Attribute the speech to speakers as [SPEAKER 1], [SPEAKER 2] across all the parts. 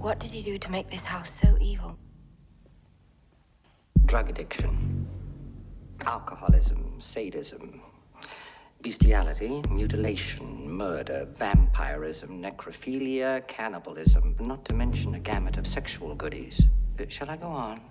[SPEAKER 1] What did he do to make this house so evil?
[SPEAKER 2] Drug addiction, alcoholism, sadism, bestiality, mutilation, murder, vampirism, necrophilia, cannibalism, not to mention a gamut of sexual goodies. Shall I go on?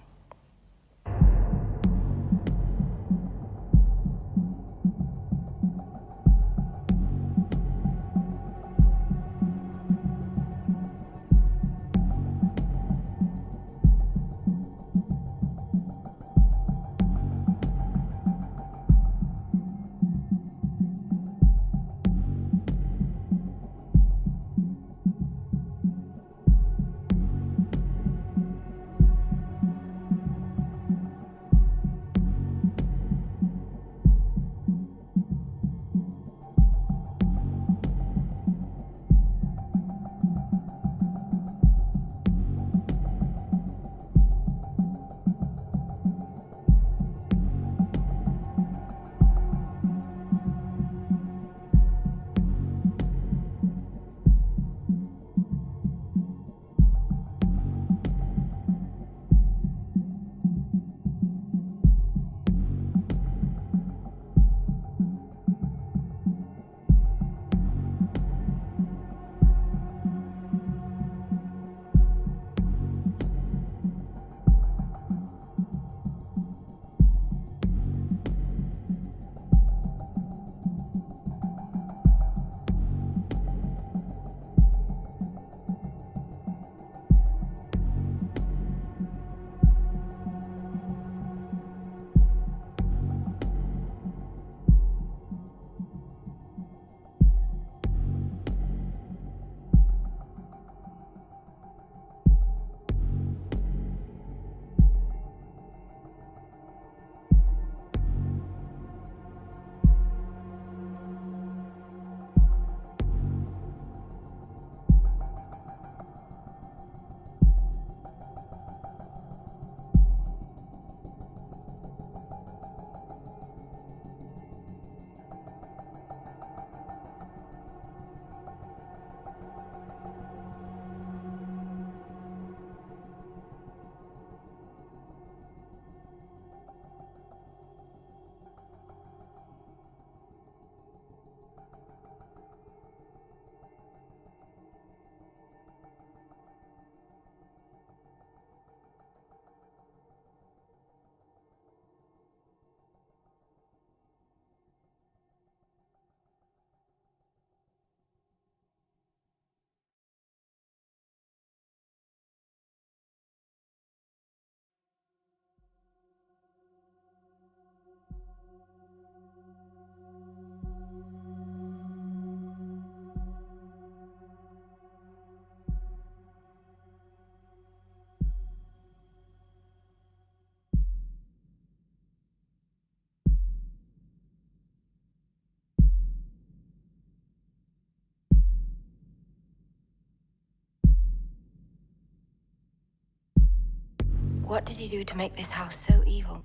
[SPEAKER 1] What did he do to make this house so evil?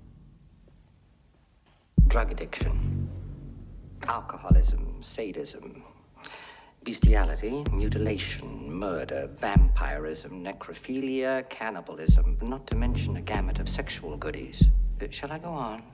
[SPEAKER 2] Drug addiction, alcoholism, sadism, bestiality, mutilation, murder, vampirism, necrophilia, cannibalism, not to mention a gamut of sexual goodies. Shall I go on?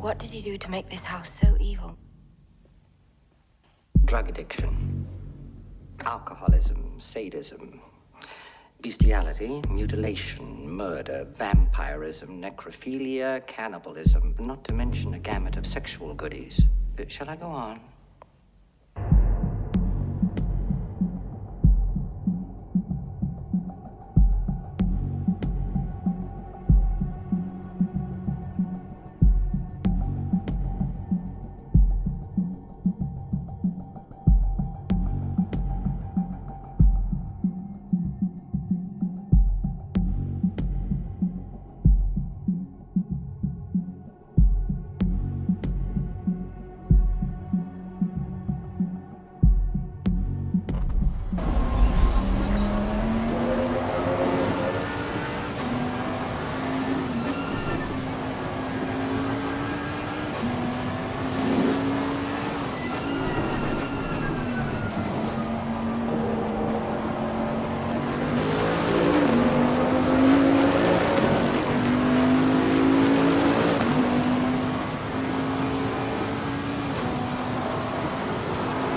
[SPEAKER 1] What did he do to make this house so evil?
[SPEAKER 2] Drug addiction, alcoholism, sadism, bestiality, mutilation, murder, vampirism, necrophilia, cannibalism, not to mention a gamut of sexual goodies. Shall I go on?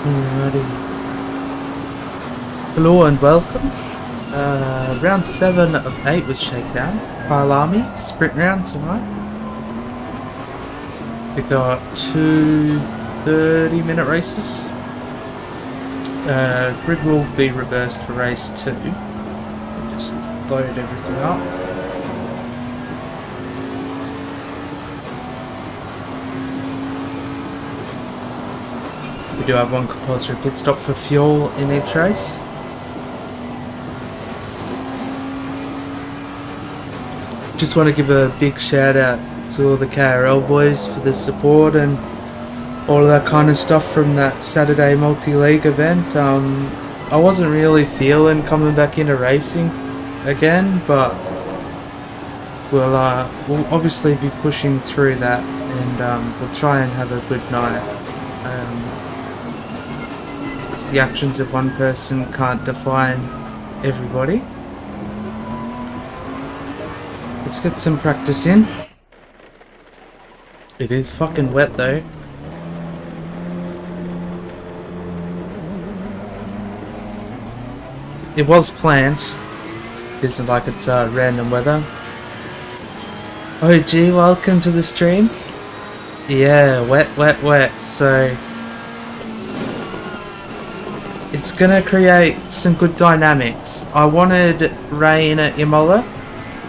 [SPEAKER 3] Alrighty. Hello and welcome. Round 7 of 8 with Shakedown. Kyalami, sprint round tonight. We got 2 30-minute races. Grid will be reversed for race 2. Just load everything up. We do have one compulsory pit stop for fuel in each race. Just want to give a big shout out to all the KRL boys for the support and all of that kind of stuff from that Saturday multi-league event. I wasn't really feeling coming back into racing again, but we'll obviously be pushing through that, and we'll try and have a good night. The actions of one person can't define everybody. Let's get some practice in. It is fucking wet though. It was planned. It isn't like it's random weather. Oh gee, welcome to the stream. Yeah, wet. So it's gonna create some good dynamics. I wanted rain at Imola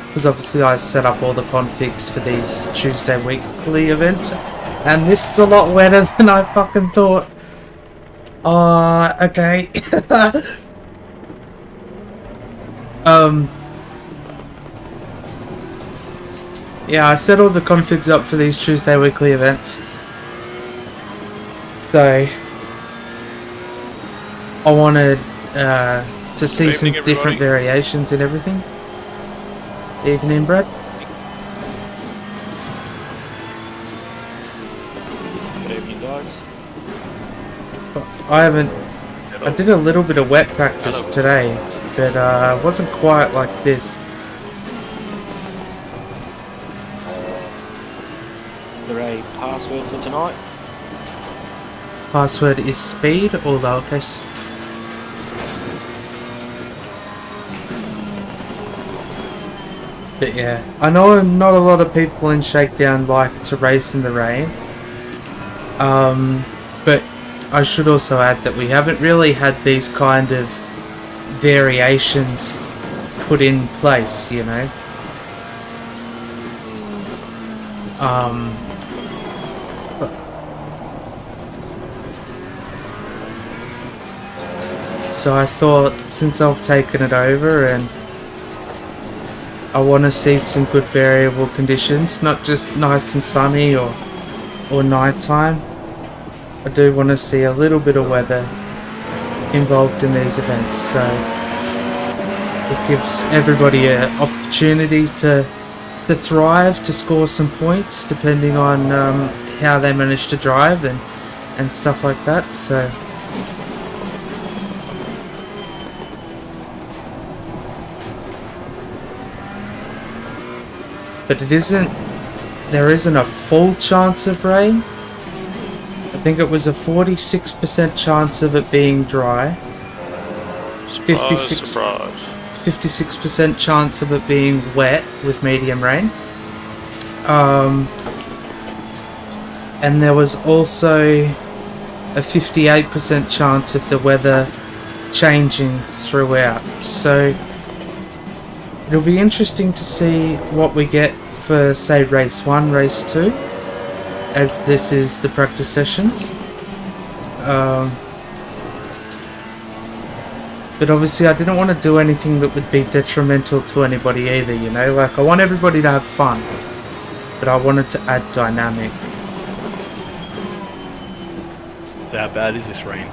[SPEAKER 3] because obviously I set up all the configs for these Tuesday weekly events, and this is a lot wetter than I fucking thought. Okay. Yeah, I set all the configs up for these Tuesday weekly events. So I wanted to see some different variations in everything. Evening, Brad.
[SPEAKER 4] Good evening, guys.
[SPEAKER 3] I did a little bit of wet practice today, but it wasn't quite like this.
[SPEAKER 4] Is there a password for tonight?
[SPEAKER 3] Password is speed or lowercase. But yeah, I know not a lot of people in Shakedown like to race in the rain. But I should also add that we haven't really had these kind of variations put in place, you know. So I thought, since I've taken it over and I want to see some good variable conditions, not just nice and sunny or nighttime. I do want to see a little bit of weather involved in these events, so it gives everybody an opportunity to thrive, to score some points depending on how they manage to drive and stuff like that. So but it there isn't a full chance of rain. I think it was a 46% chance of it being dry. 56% chance of it being wet with medium rain. And there was also a 58% chance of the weather changing throughout. So it'll be interesting to see what we get for, say, race 1, race 2, as this is the practice sessions. But obviously I didn't want to do anything that would be detrimental to anybody either, you know? Like, I want everybody to have fun, but I wanted to add dynamic.
[SPEAKER 5] How bad is this rain?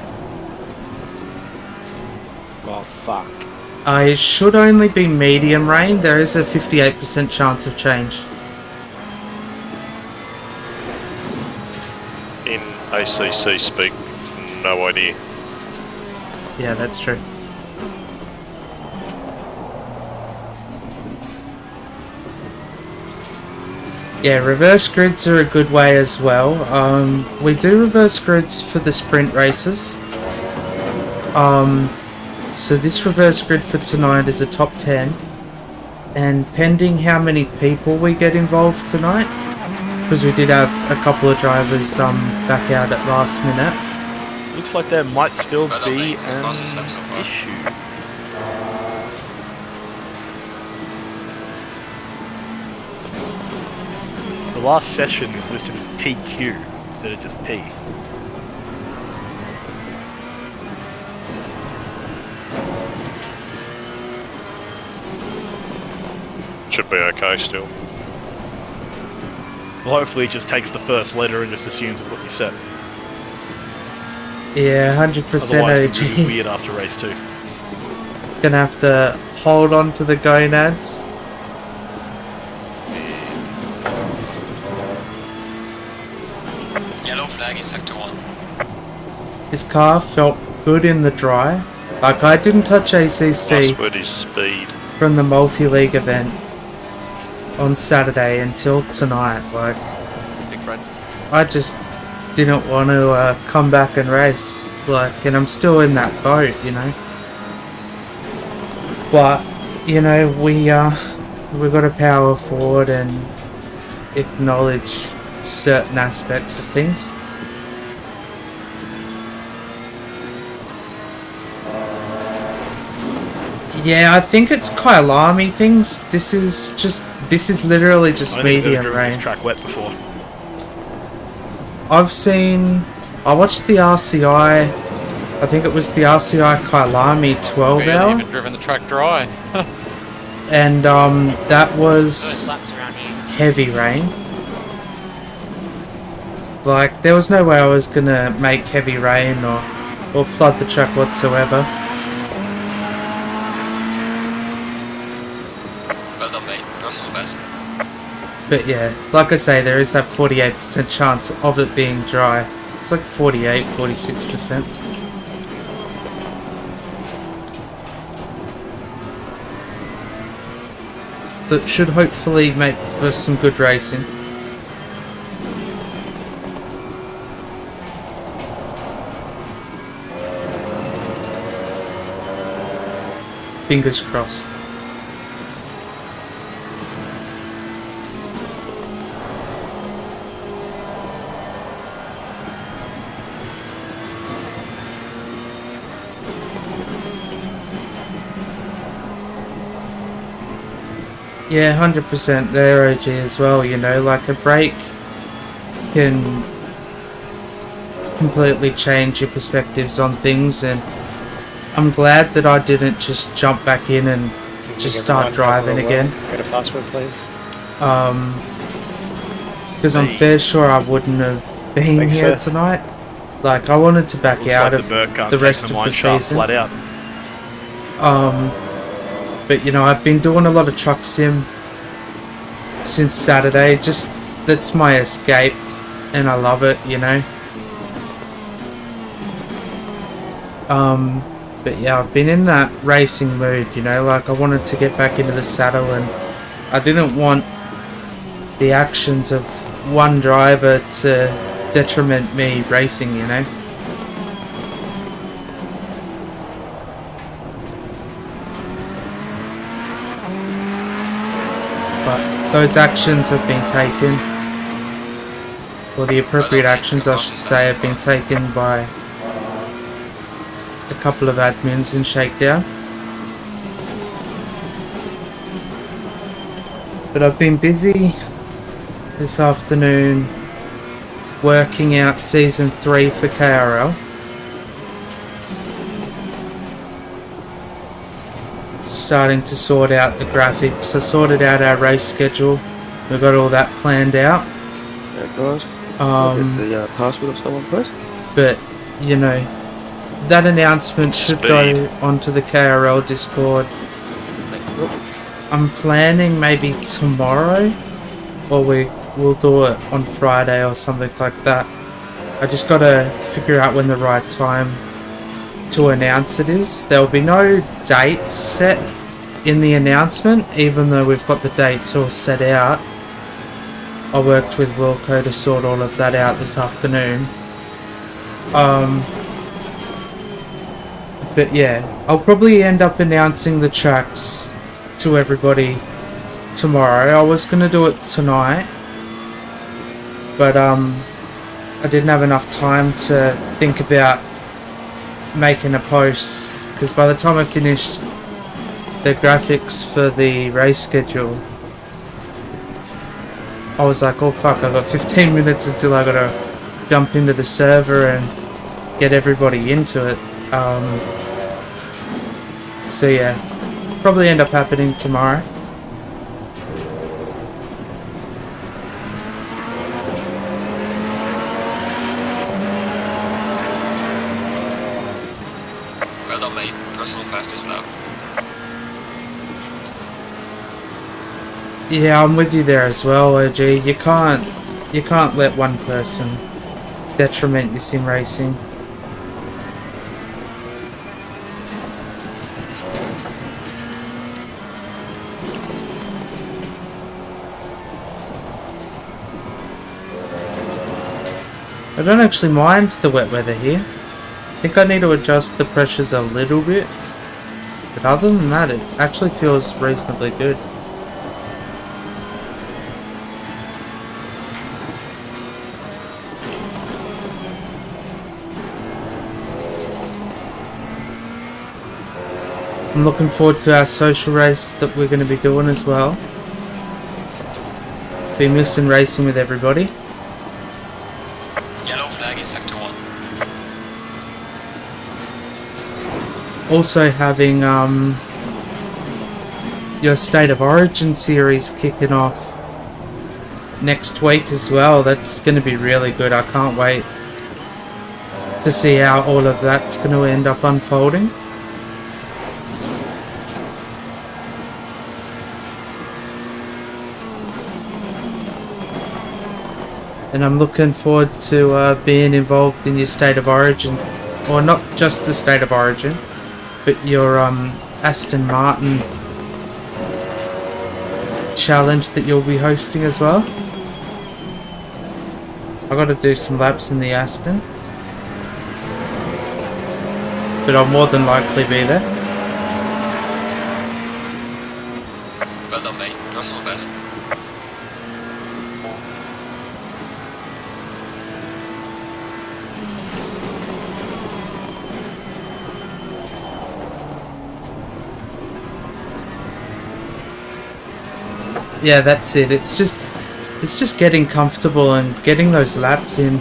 [SPEAKER 4] Oh, fuck.
[SPEAKER 3] It should only be medium rain. There is a 58% chance of change.
[SPEAKER 6] In ACC speak, no idea.
[SPEAKER 3] Yeah, that's true. Yeah, reverse grids are a good way as well. We do reverse grids for the sprint races. So this reverse grid for tonight is a top 10. And pending how many people we get involved tonight, because we did have a couple of drivers back out at last minute.
[SPEAKER 5] Looks like there might still be an issue. The last session is listed as PQ instead of just P.
[SPEAKER 6] Should be okay still.
[SPEAKER 5] Well, hopefully it just takes the first letter and just assumes what you set.
[SPEAKER 3] Yeah, 100%
[SPEAKER 5] Otherwise it's
[SPEAKER 3] OG.
[SPEAKER 5] really weird after race 2.
[SPEAKER 3] Gonna have to hold on to the gonads.
[SPEAKER 7] Yellow flag in sector 1.
[SPEAKER 3] His car felt good in the dry. Like, I didn't touch ACC
[SPEAKER 6] Last word is speed.
[SPEAKER 3] from the multi-league event on Saturday until tonight. Like,
[SPEAKER 7] Big friend.
[SPEAKER 3] I just didn't want to come back and race. Like, and I'm still in that boat, you know. But, you know, we've got to power forward and acknowledge certain aspects of things. Yeah, I think it's Kyalami things. This is literally just medium rain.
[SPEAKER 5] This track wet before.
[SPEAKER 3] I watched the RCI, I think it was the RCI Kyalami 12
[SPEAKER 7] Barely
[SPEAKER 3] hour,
[SPEAKER 7] even driven the track dry.
[SPEAKER 3] and that was heavy rain. Like, there was no way I was gonna make heavy rain or flood the track whatsoever.
[SPEAKER 7] Well done, mate. Personal best.
[SPEAKER 3] But yeah, like I say, there is that 48% chance of it being dry. It's like 48, 46%. So it should hopefully make for some good racing. Fingers crossed. Yeah, 100% there, OG, as well, you know, like a break can completely change your perspectives on things, and I'm glad that I didn't just jump back in and just start driving again.
[SPEAKER 4] Get a password, please.
[SPEAKER 3] Because I'm fair sure I wouldn't have been
[SPEAKER 5] Thanks,
[SPEAKER 3] here
[SPEAKER 5] sir.
[SPEAKER 3] tonight. Like, I wanted to back
[SPEAKER 5] Looks
[SPEAKER 3] out
[SPEAKER 5] like
[SPEAKER 3] of
[SPEAKER 5] Merc can't
[SPEAKER 3] the
[SPEAKER 5] take
[SPEAKER 3] rest of the
[SPEAKER 5] mine shaft
[SPEAKER 3] season.
[SPEAKER 5] flat out.
[SPEAKER 3] But you know, I've been doing a lot of truck sim since Saturday. Just, that's my escape, and I love it, you know. But yeah, I've been in that racing mood, you know, like I wanted to get back into the saddle, and I didn't want the actions of one driver to detriment me racing, you know. But those actions have been taken, or the appropriate actions I should say have been taken by a couple of admins in Shakedown. But I've been busy this afternoon working out Season 3 for KRL. Starting to sort out the graphics. I sorted out our race schedule. We've got all that planned out.
[SPEAKER 8] Yeah, guys. I'll get the password of someone, please.
[SPEAKER 3] But, you know, that announcement should go onto the KRL Discord. I'm planning maybe tomorrow, or we'll do it on Friday or something like that. I just gotta figure out when the right time to announce it is. There will be no dates set in the announcement, even though we've got the dates all set out. I worked with Wilco to sort all of that out this afternoon. But yeah, I'll probably end up announcing the tracks to everybody tomorrow. I was going to do it tonight, but I didn't have enough time to think about making a post, because by the time I finished the graphics for the race schedule, I was like, oh fuck, I've got 15 minutes until I gotta jump into the server and get everybody into it. So yeah, probably end up happening tomorrow.
[SPEAKER 7] Well done, mate. Personal fastest lap.
[SPEAKER 3] Yeah, I'm with you there as well, OG. You can't let one person detriment your sim racing. I don't actually mind the wet weather here. I think I need to adjust the pressures a little bit, but other than that, it actually feels reasonably good. I'm looking forward to our social race that we're going to be doing as well. Be missing racing with everybody.
[SPEAKER 7] Yellow flag in sector 1.
[SPEAKER 3] Also having your State of Origin series kicking off next week as well. That's going to be really good. I can't wait to see how all of that's going to end up unfolding. And I'm looking forward to being involved in your State of Origin, or not just the State of Origin, but your Aston Martin challenge that you'll be hosting as well. I got to do some laps in the Aston, but I'll more than likely be there.
[SPEAKER 7] Well done, mate. Personal best.
[SPEAKER 3] Yeah, that's it. It's just getting comfortable and getting those laps in.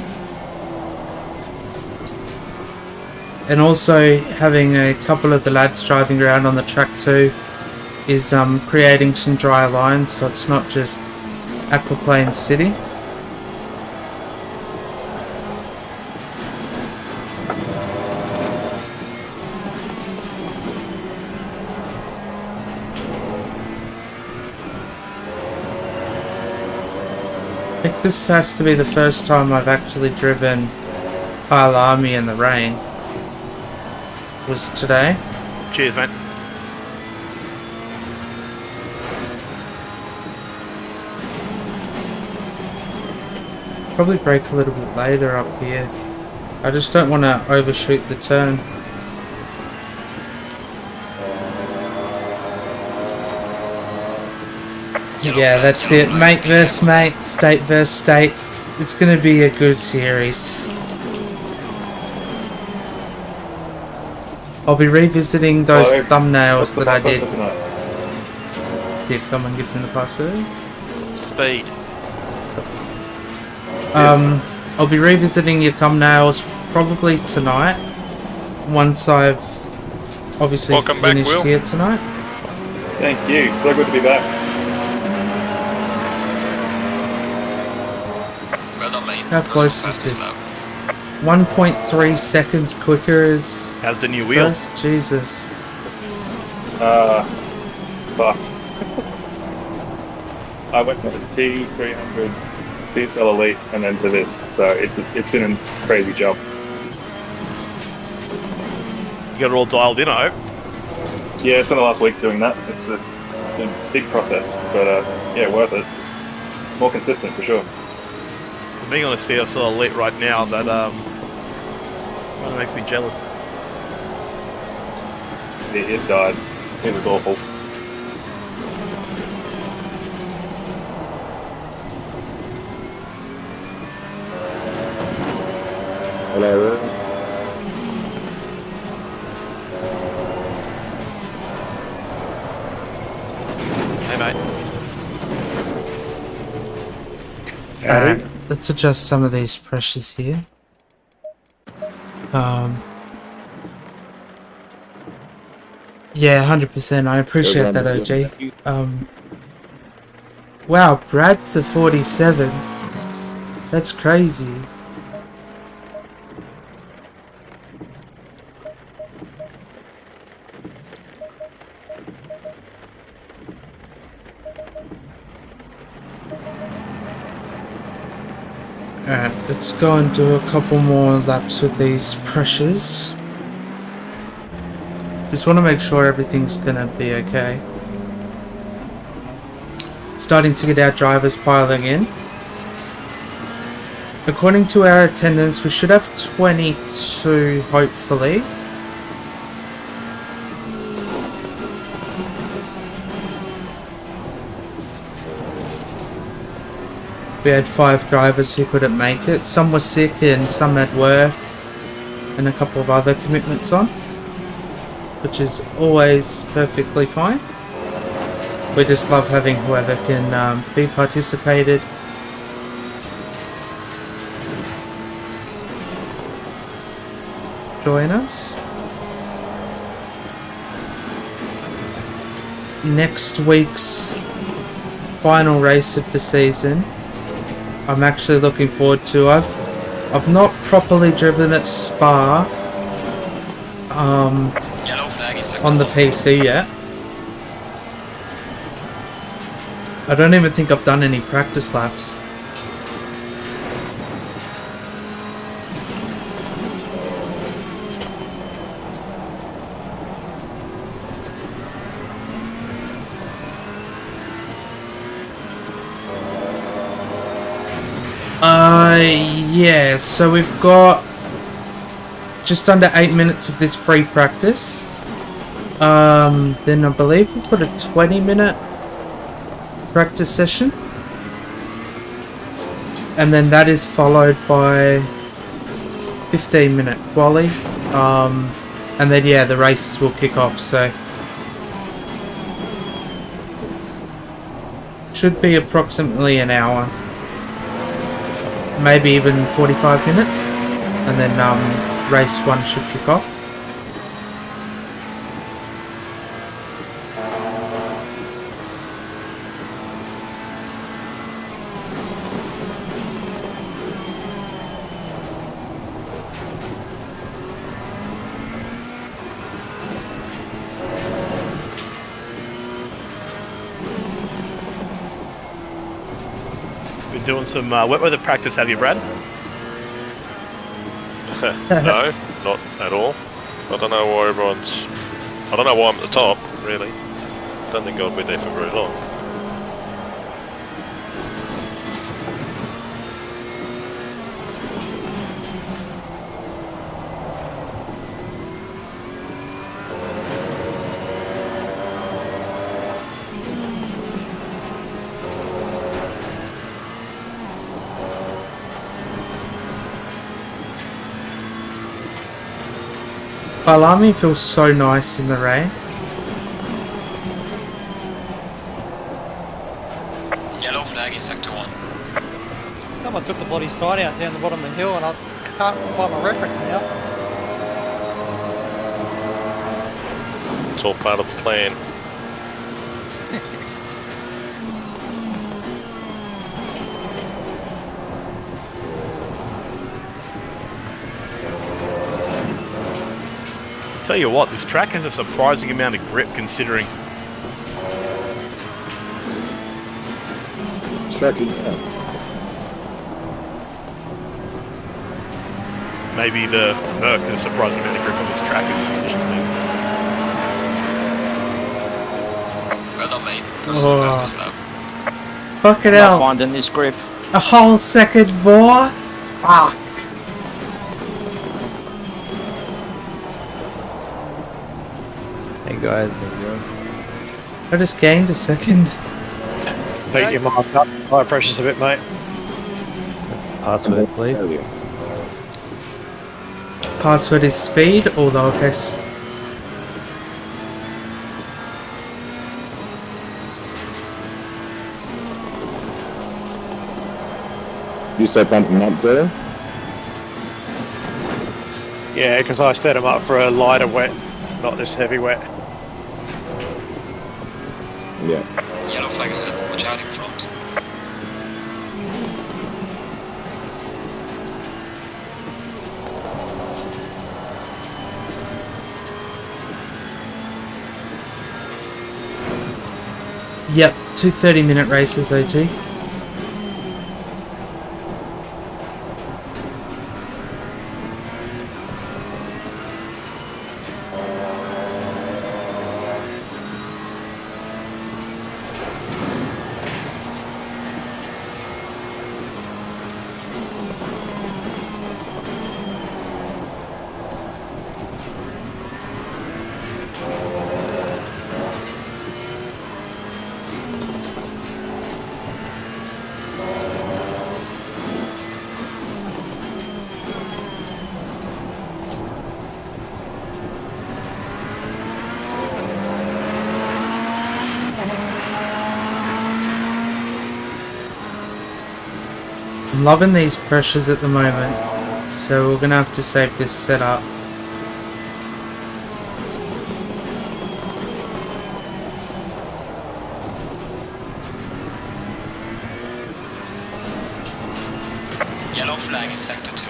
[SPEAKER 3] And also having a couple of the lads driving around on the track too is creating some dry lines, so it's not just Aquaplane City. I think this has to be the first time I've actually driven Kyalami in the rain. Was today.
[SPEAKER 5] Cheers, mate.
[SPEAKER 3] Probably brake a little bit later up here. I just don't want to overshoot the turn. Yeah, that's it. Mate versus mate, state versus state. It's going to be a good series. I'll be revisiting those thumbnails that I did. See if someone gives in the password.
[SPEAKER 6] Speed.
[SPEAKER 3] I'll be revisiting your thumbnails probably tonight. Once I've obviously finished here tonight.
[SPEAKER 9] Thank you. So good to be back.
[SPEAKER 7] Well done, mate.
[SPEAKER 3] How close is this? 1.3 seconds quicker as
[SPEAKER 5] How's the new wheel?
[SPEAKER 3] first? Jesus.
[SPEAKER 9] Fucked. I went from the T300 CSL Elite and then to this, so it's been a crazy jump.
[SPEAKER 5] You got it all dialed in, I hope.
[SPEAKER 9] Yeah, I spent the last week doing that. It's a big process, but yeah, worth it. It's more consistent for sure.
[SPEAKER 5] Being on a CSL Elite right now, that kind of makes me jealous.
[SPEAKER 9] It died. It was awful.
[SPEAKER 8] Hello.
[SPEAKER 5] Hey, mate.
[SPEAKER 3] Alright, let's adjust some of these pressures here. Yeah, 100%. I appreciate that, OG. Wow, Brad's a 47. That's crazy. Alright, let's go and do a couple more laps with these pressures. Just want to make sure everything's gonna be okay. Starting to get our drivers piling in. According to our attendance, we should have 22, hopefully. We had 5 drivers who couldn't make it. Some were sick and some had work and a couple of other commitments on, which is always perfectly fine. We just love having whoever can be participated. Join us. Next week's final race of the season, I'm actually looking forward to. I've not properly driven at Spa on the PC yet. I don't even think I've done any practice laps. Yeah, so we've got just under 8 minutes of this free practice. Then I believe we've got a 20-minute practice session. And then that is followed by 15-minute quali. And then yeah, the races will kick off, so should be approximately an hour. Maybe even 45 minutes, and then race 1 should kick off.
[SPEAKER 5] Doing some wet weather practice, have you, Brad?
[SPEAKER 6] No, not at all. I don't know why I don't know why I'm at the top, really. I don't think I'll be there for very long.
[SPEAKER 3] Kyalami feels so nice in the rain.
[SPEAKER 7] Yellow flag in sector 1.
[SPEAKER 4] Someone took the bloody sign out down the bottom of the hill and I can't find my reference now.
[SPEAKER 6] It's all part of the plan.
[SPEAKER 5] Tell you what, this track has a surprising amount of grip considering.
[SPEAKER 10] Tracking.
[SPEAKER 5] Maybe the Merc has a surprising amount of grip on this track in this condition thing.
[SPEAKER 7] Well done, mate. Personal fastest lap.
[SPEAKER 3] Fucking
[SPEAKER 4] I'm not
[SPEAKER 3] hell.
[SPEAKER 4] finding this grip.
[SPEAKER 3] A whole second more? Fuck.
[SPEAKER 11] Hey guys, how you doing?
[SPEAKER 3] I just gained a second.
[SPEAKER 4] Pete, you might up high pressure's a bit, mate.
[SPEAKER 11] Password, please.
[SPEAKER 3] Password is speed or lowercase.
[SPEAKER 10] You said bumping up there?
[SPEAKER 4] Yeah, because I set him up for a lighter wet, not this heavy wet.
[SPEAKER 10] Yeah.
[SPEAKER 7] Yellow flag ahead. Watch out in front.
[SPEAKER 3] Yep, 2 30-minute races, OG. I'm loving these pressures at the moment, so we're gonna have to save this setup.
[SPEAKER 7] Yellow flag in sector 2.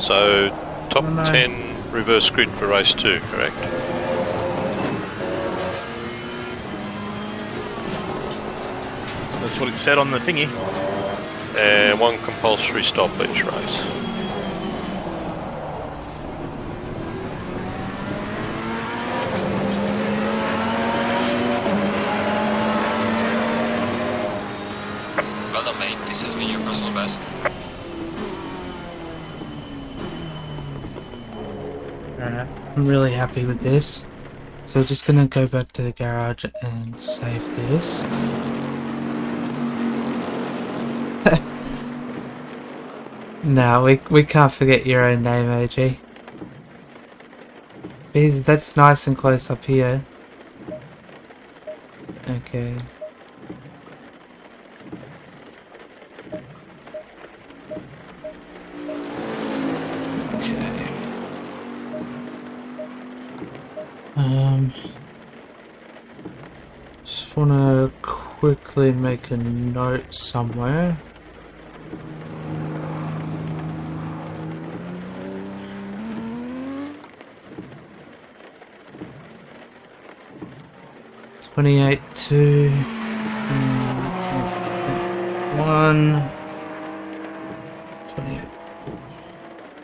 [SPEAKER 6] So, top 10 reverse grid for race 2, correct?
[SPEAKER 5] That's what it said on the thingy.
[SPEAKER 6] And 1 compulsory stop each race.
[SPEAKER 7] Well done, mate. This has been your personal best.
[SPEAKER 3] Alright, I'm really happy with this. So we're just gonna go back to the garage and save this. No, we can't forget your own name, OG. Because that's nice and close up here. Okay. Okay. Just wanna quickly make a note somewhere. $28 to 1 28.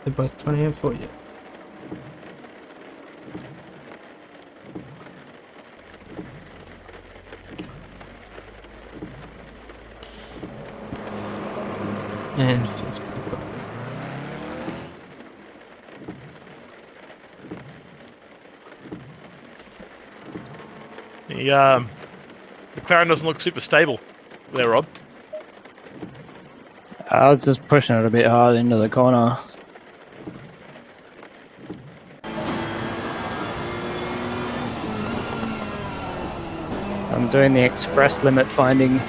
[SPEAKER 3] They're both 28 for you. And 55.
[SPEAKER 5] The McLaren doesn't look super stable there, Rob.
[SPEAKER 11] I was just pushing it a bit hard into the corner. I'm doing the express limit finding.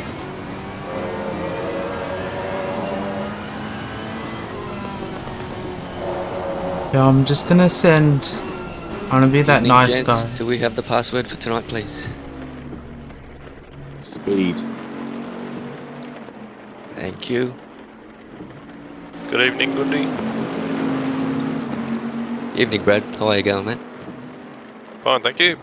[SPEAKER 3] Yeah, I'm just gonna send. I'm gonna be that
[SPEAKER 7] Evening,
[SPEAKER 3] nice
[SPEAKER 7] gents.
[SPEAKER 3] guy.
[SPEAKER 7] Do we have the password for tonight, please?
[SPEAKER 10] Speed.
[SPEAKER 7] Thank you.
[SPEAKER 6] Good evening, Goody.
[SPEAKER 7] Evening, Brad. How are you going, mate?
[SPEAKER 6] Fine, thank you.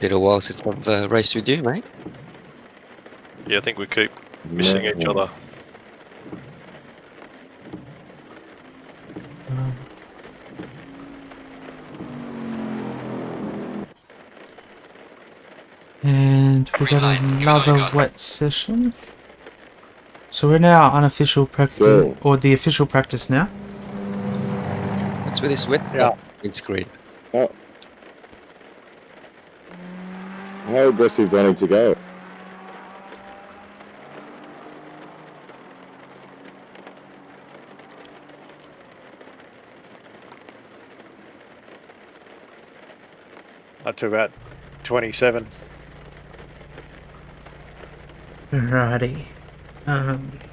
[SPEAKER 7] Been a while since I've raced with you, mate.
[SPEAKER 6] Yeah, I think we keep missing each other.
[SPEAKER 3] And we got another wet session. So we're now unofficial practice, or the official practice now.
[SPEAKER 7] What's with this wet stuff? It's great.
[SPEAKER 10] How aggressive do I need to go?
[SPEAKER 9] Up to about 27.
[SPEAKER 3] Alrighty.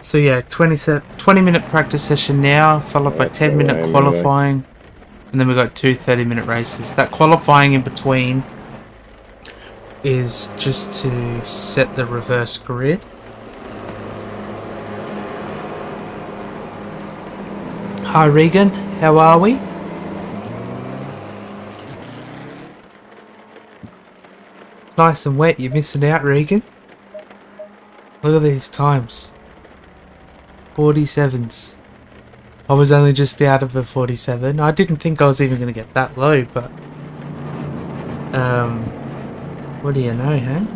[SPEAKER 3] So yeah, 20-minute practice session now, followed by 10-minute qualifying, and then we've got two 30-minute races. That qualifying in between is just to set the reverse grid. Hi Regan, how are we? Nice and wet, you're missing out, Regan. Look at these times. 47s. I was only just out of a 47. I didn't think I was even going to get that low, but... what do you know, huh?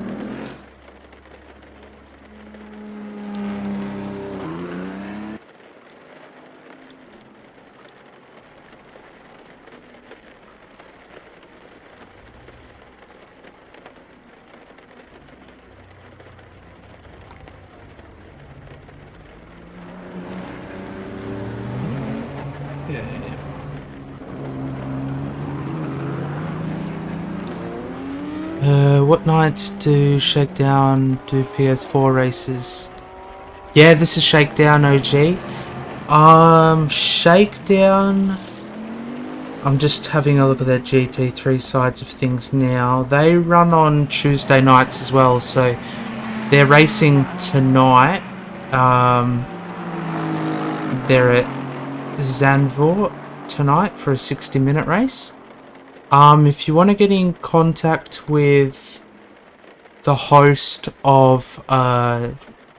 [SPEAKER 3] What nights do Shakedown do PS4 races? Yeah, this is Shakedown OG. Shakedown... I'm just having a look at their GT3 sides of things now. They run on Tuesday nights as well, so they're racing tonight. They're at Zandvoort tonight for a 60-minute race. If you want to get in contact with the host of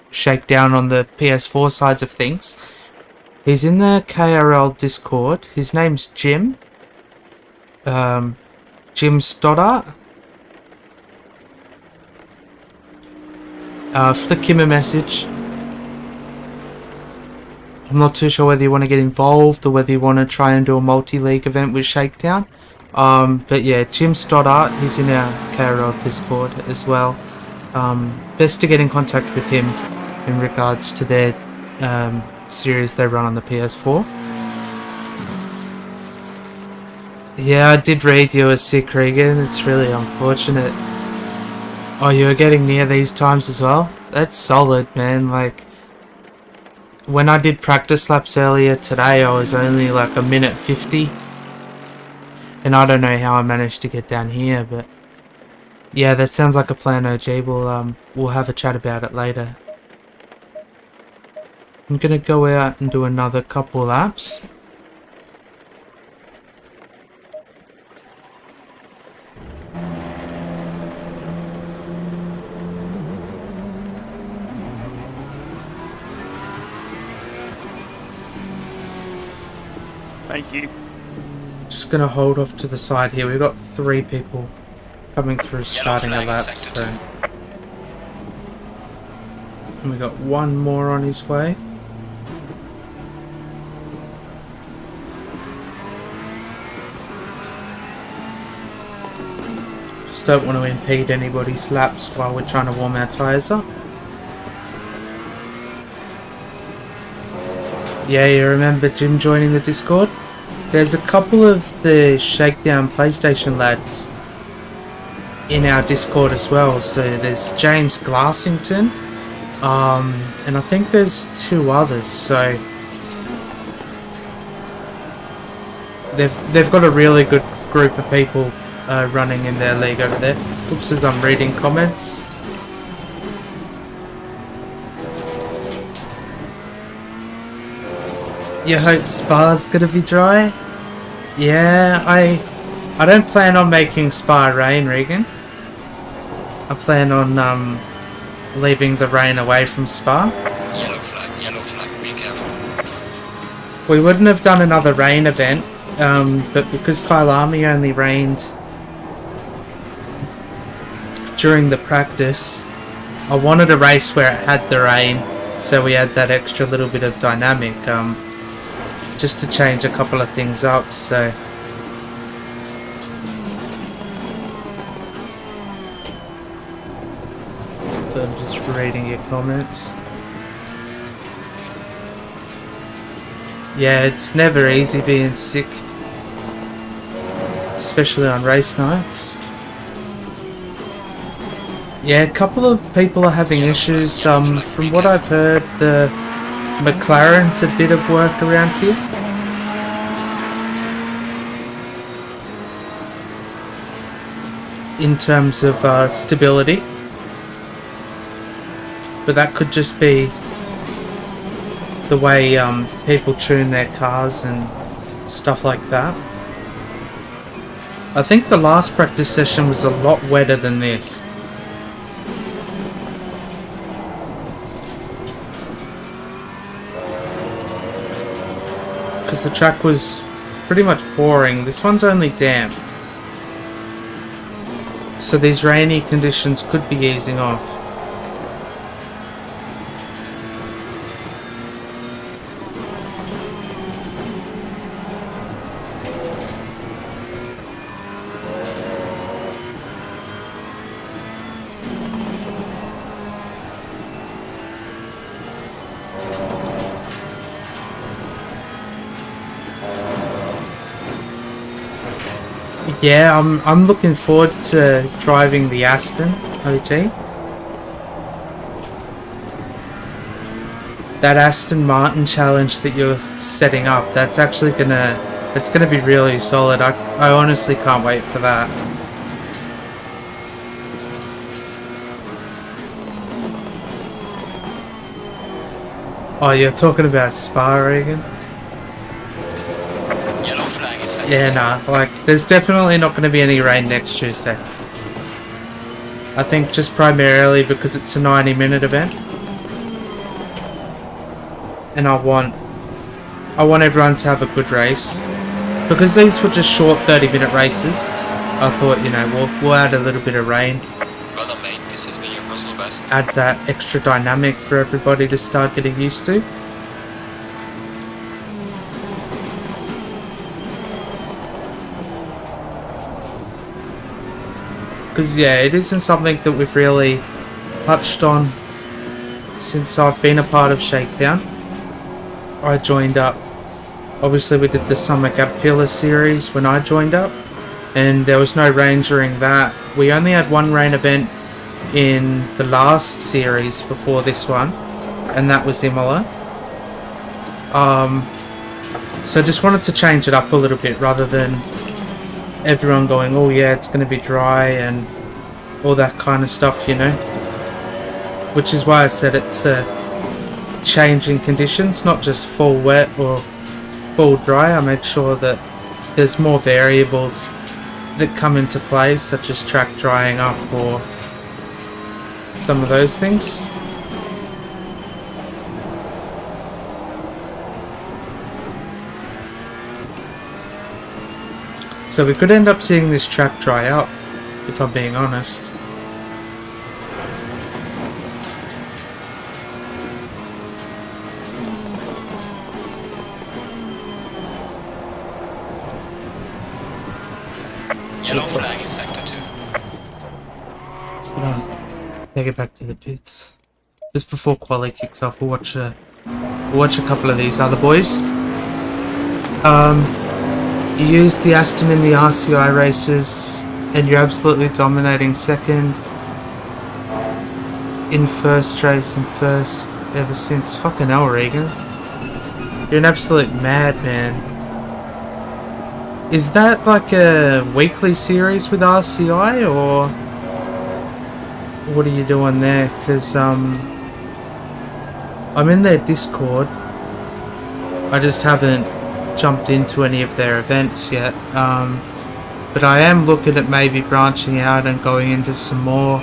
[SPEAKER 3] Shakedown on the PS4 sides of things, he's in the KRL Discord. His name's Jim. Jim Stoddart. Flick him a message. I'm not too sure whether you want to get involved or whether you want to try and do a multi-league event with Shakedown. But yeah, Jim Stoddart, he's in our KRL Discord as well. Best to get in contact with him in regards to their series they run on the PS4. Yeah, I did read you were sick, Regan. It's really unfortunate. Oh, you were getting near these times as well? That's solid, man. Like, when I did practice laps earlier today, I was only like a minute 50. And I don't know how I managed to get down here, but yeah, that sounds like a plan, OG. We'll have a chat about it later. I'm gonna go out and do another couple laps.
[SPEAKER 5] Thank you.
[SPEAKER 3] Just gonna hold off to the side here. We've got 3 people coming through starting a lap, so... And we got 1 more on his way. Just don't want to impede anybody's laps while we're trying to warm our tyres up. Yeah, you remember Jim joining the Discord? There's a couple of the Shakedown PlayStation lads in our Discord as well. So there's James Glassington, and I think there's 2 others. So they've got a really good group of people running in their league over there. Oops, as I'm reading comments. You hope Spa's gonna be dry? Yeah, I don't plan on making Spa rain, Regan. I plan on leaving the rain away from Spa.
[SPEAKER 7] Yellow flag, be careful.
[SPEAKER 3] We wouldn't have done another rain event, but because Kyalami only rained during the practice, I wanted a race where it had the rain, so we had that extra little bit of dynamic. Just to change a couple of things up, so I'm just reading your comments. Yeah, it's never easy being sick, especially on race nights. Yeah, a couple of people are having issues. From what I've heard, the McLaren's a bit of work around here. In terms of stability. But that could just be the way people tune their cars and stuff like that. I think the last practice session was a lot wetter than this. Because the track was pretty much pouring. This one's only damp. So these rainy conditions could be easing off. Yeah, I'm looking forward to driving the Aston OG. That Aston Martin challenge that you're setting up, that's actually it's gonna be really solid. I honestly can't wait for that. Oh, you're talking about Spa, Regan? Yeah, nah, like, there's definitely not going to be any rain next Tuesday. I think just primarily because it's a 90-minute event. And I want everyone to have a good race. Because these were just short 30-minute races, I thought, you know, we'll add a little bit of rain.
[SPEAKER 7] Well done, mate. This has been your personal best.
[SPEAKER 3] Add that extra dynamic for everybody to start getting used to. Because, yeah, it isn't something that we've really touched on since I've been a part of Shakedown. I joined up. Obviously, we did the Summer Gap Filler series when I joined up, and there was no rain during that. We only had one rain event in the last series before this one, and that was Imola. So I just wanted to change it up a little bit rather than everyone going, oh yeah, it's going to be dry and all that kind of stuff, you know. Which is why I set it to changing conditions, not just full wet or full dry. I made sure that there's more variables that come into play, such as track drying up or some of those things. So we could end up seeing this track dry up, if I'm being honest.
[SPEAKER 7] Yellow flag in sector 2.
[SPEAKER 3] Let's go on. Take it back to the pits. Just before quali kicks off, we'll watch a couple of these other boys. You use the Aston in the RCI races, and you're absolutely dominating second in first race and first ever since. Fucking hell, Regan. You're an absolute madman. Is that like a weekly series with RCI, or what are you doing there? Because I'm in their Discord. I just haven't jumped into any of their events yet. But I am looking at maybe branching out and going into some more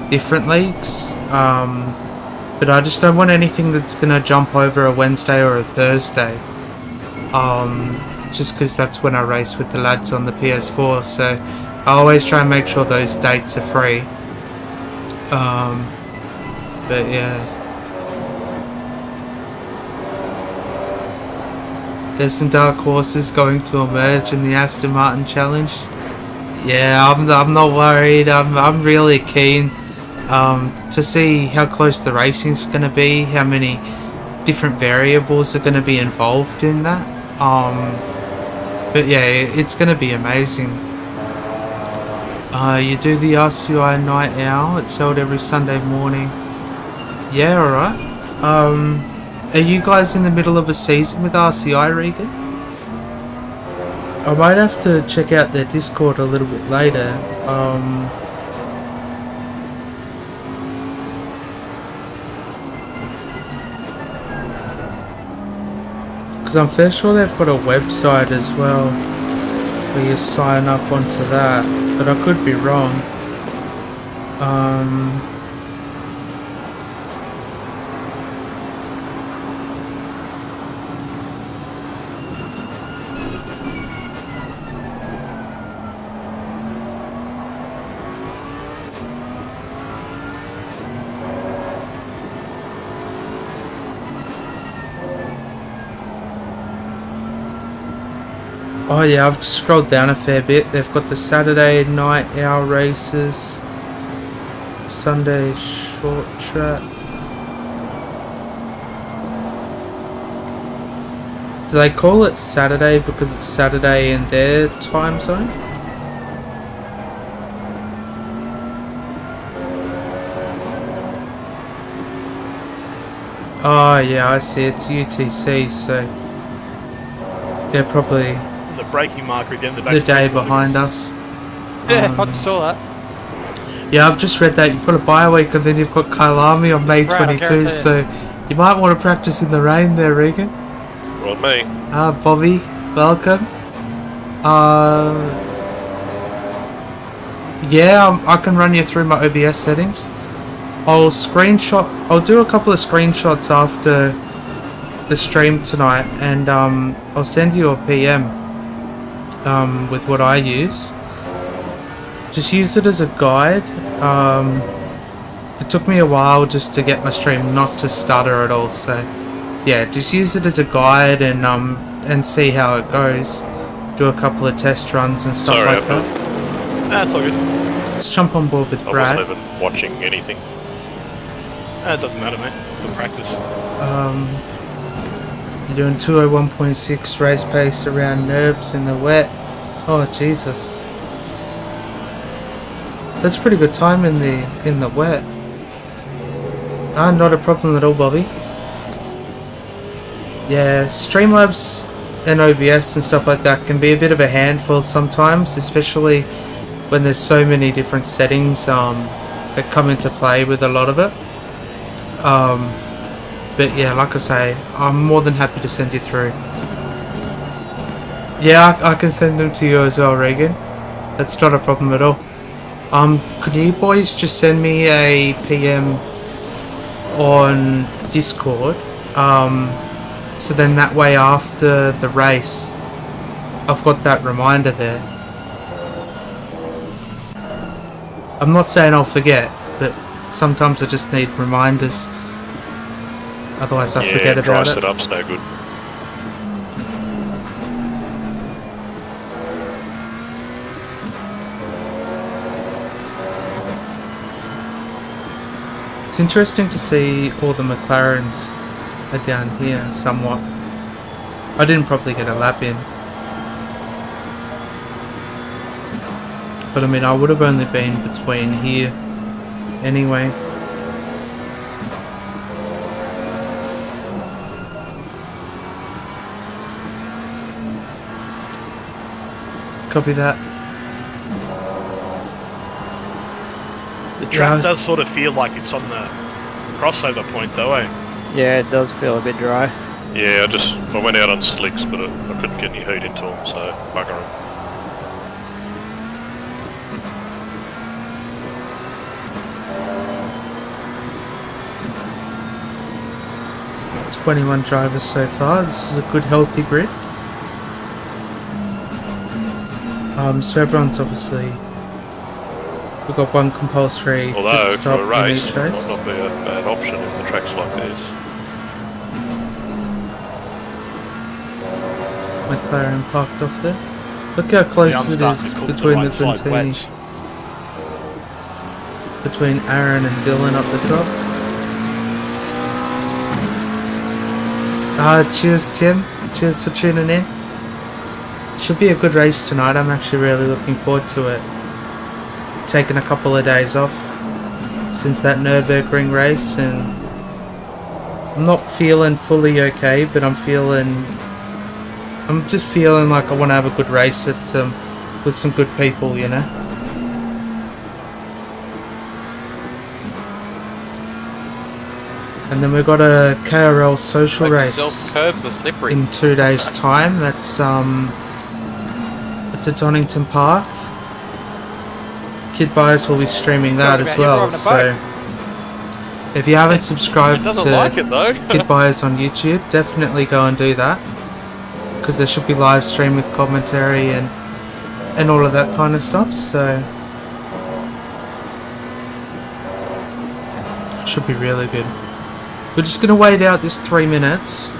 [SPEAKER 3] different leagues. But I just don't want anything that's going to jump over a Wednesday or a Thursday. Just because that's when I race with the lads on the PS4, so I always try and make sure those dates are free. But yeah, there's some dark horses going to emerge in the Aston Martin Challenge. Yeah, I'm not worried. I'm really keen to see how close the racing's going to be, how many different variables are going to be involved in that. But yeah, it's going to be amazing. You do the RCI Night Owl. It's held every Sunday morning. Yeah, alright. Are you guys in the middle of a season with RCI, Regan? I might have to check out their Discord a little bit later. Because I'm fairly sure they've got a website as well where you sign up onto that, but I could be wrong. Oh yeah, I've just scrolled down a fair bit. They've got the Saturday night owl races, Sunday short track. Do they call it Saturday because it's Saturday in their time zone? Oh yeah, I see. It's UTC, so they're probably
[SPEAKER 5] Braking marker again.
[SPEAKER 3] The day behind us.
[SPEAKER 4] Yeah, I just saw that.
[SPEAKER 3] Yeah, I've just read that you've got a bye week and then you've got Kyalami on May 22, so you might want to practice in the rain there, Regan.
[SPEAKER 6] Well, me.
[SPEAKER 3] Bobby, welcome. Yeah, I can run you through my OBS settings. I'll do a couple of screenshots after the stream tonight, and I'll send you a PM. With what I use. Just use it as a guide. It took me a while just to get my stream not to stutter at all, so yeah, just use it as a guide and see how it goes. Do a couple of test runs and stuff like that.
[SPEAKER 5] That's all good.
[SPEAKER 3] Just jump on board with Brad.
[SPEAKER 6] I wasn't even watching anything.
[SPEAKER 5] It doesn't matter, mate. Good practice.
[SPEAKER 3] You're doing 201.6 race pace around NURBS in the wet. Oh Jesus, that's pretty good time in the wet. Not a problem at all, Bobby. Yeah, Streamlabs and OBS and stuff like that can be a bit of a handful sometimes, especially when there's so many different settings that come into play with a lot of it. But yeah, like I say, I'm more than happy to send you through. Yeah, I can send them to you as well, Regan. That's not a problem at all. Could you boys just send me a PM on Discord? So then that way after the race, I've got that reminder there. I'm not saying I'll forget, but sometimes I just need reminders. Otherwise I forget about it.
[SPEAKER 6] Dry setup's no good.
[SPEAKER 3] It's interesting to see all the McLarens are down here somewhat. I didn't probably get a lap in. But I mean, I would have only been between here anyway. Copy that.
[SPEAKER 5] The track does sort of feel like it's on the crossover point though, eh?
[SPEAKER 11] Yeah, it does feel a bit dry.
[SPEAKER 6] Yeah, I went out on slicks, but I couldn't get any heat into them, so bugger 'em.
[SPEAKER 3] 21 drivers so far. This is a good healthy grid. So everyone's obviously, we've got one compulsory
[SPEAKER 6] Although
[SPEAKER 3] pit stop
[SPEAKER 6] for a race,
[SPEAKER 3] in each
[SPEAKER 6] it might
[SPEAKER 3] race.
[SPEAKER 6] not be a bad option if the track's like this.
[SPEAKER 3] McLaren parked off there. Look how close it is between the Ventini. Between Aaron and Dylan up the top. Cheers Tim, cheers for tuning in. Should be a good race tonight. I'm actually really looking forward to it. Taking a couple of days off since that Nürburgring race, and I'm not feeling fully okay, but I'm just feeling like I want to have a good race with some good people, you know. And then we've got a KRL social race
[SPEAKER 7] curbs are slippery.
[SPEAKER 3] in 2 days' time. That's it's at Donington Park. Kid Buyers will be streaming that as well. So if you haven't subscribed to Kid Buyers on YouTube, definitely go and do that, because there should be live stream with commentary and all of that kind of stuff. So it should be really good. We're just going to wait out this 3 minutes,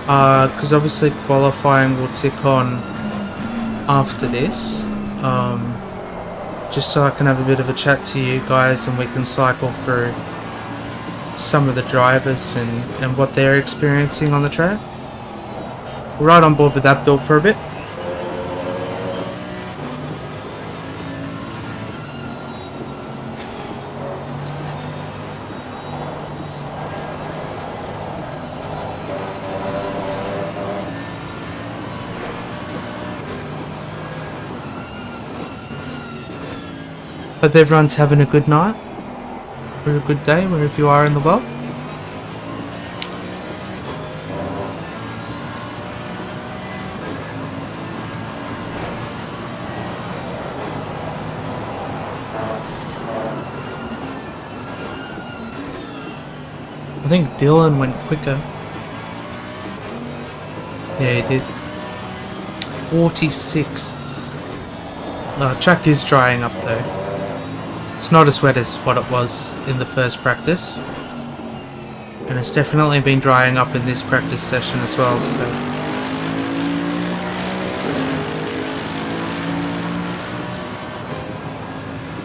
[SPEAKER 3] because obviously qualifying will tick on after this, just so I can have a bit of a chat to you guys and we can cycle through some of the drivers and what they're experiencing on the track. We're right on board with Abdul for a bit. Hope everyone's having a good night or a good day wherever you are in the world. I think Dylan went quicker. Yeah, he did. 46. Track is drying up though. It's not as wet as what it was in the first practice, and it's definitely been drying up in this practice session as well, so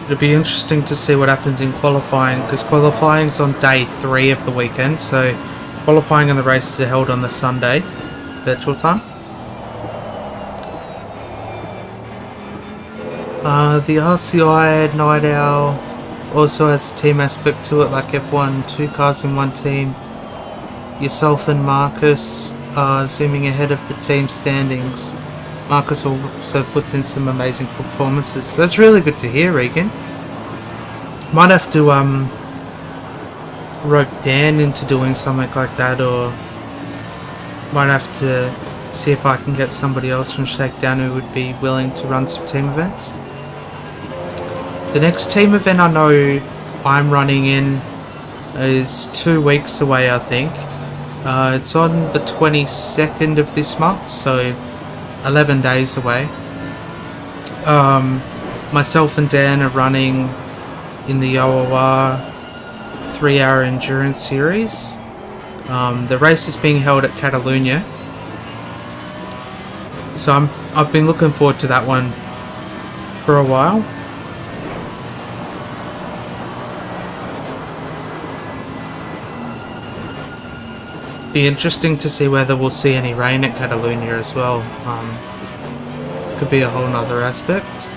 [SPEAKER 3] it'll be interesting to see what happens in qualifying, because qualifying's on day 3 of the weekend, so qualifying and the races are held on the Sunday virtual time. The RCI Night Owl also has a team aspect to it, like F1, 2 cars in one team. Yourself and Marcus zooming ahead of the team standings, Marcus also puts in some amazing performances. That's really good to hear, Regan. Might have to rope Dan into doing something like that, or might have to see if I can get somebody else from Shakedown who would be willing to run some team events. The next team event I know I'm running in is 2 weeks away, I think. It's on the 22nd of this month, so 11 days away. Myself and Dan are running in the OOR 3-hour endurance series. The race is being held at Catalunya, so I've been looking forward to that one for a while. Be interesting to see whether we'll see any rain at Catalunya as well. Could be a whole nother aspect.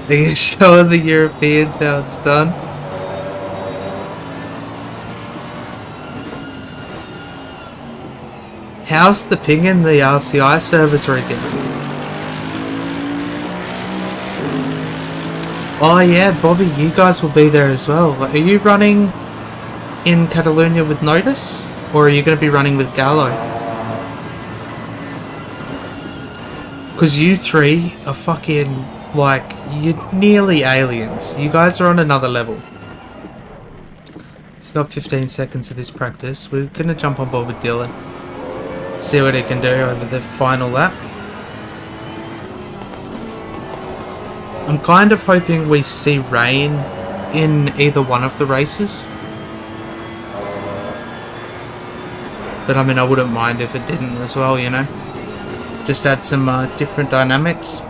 [SPEAKER 3] They're showing the Europeans how it's done. How's the ping in the RCI servers, Regan? Oh yeah, Bobby, you guys will be there as well. Are you running in Catalunya with Notice? Or are you going to be running with Gallo? Because you three are fucking, like, you're nearly aliens. You guys are on another level. So we've got 15 seconds of this practice. We're going to jump on board with Dylan. See what he can do over the final lap. I'm kind of hoping we see rain in either one of the races. But I mean, I wouldn't mind if it didn't as well, you know. Just add some different dynamics.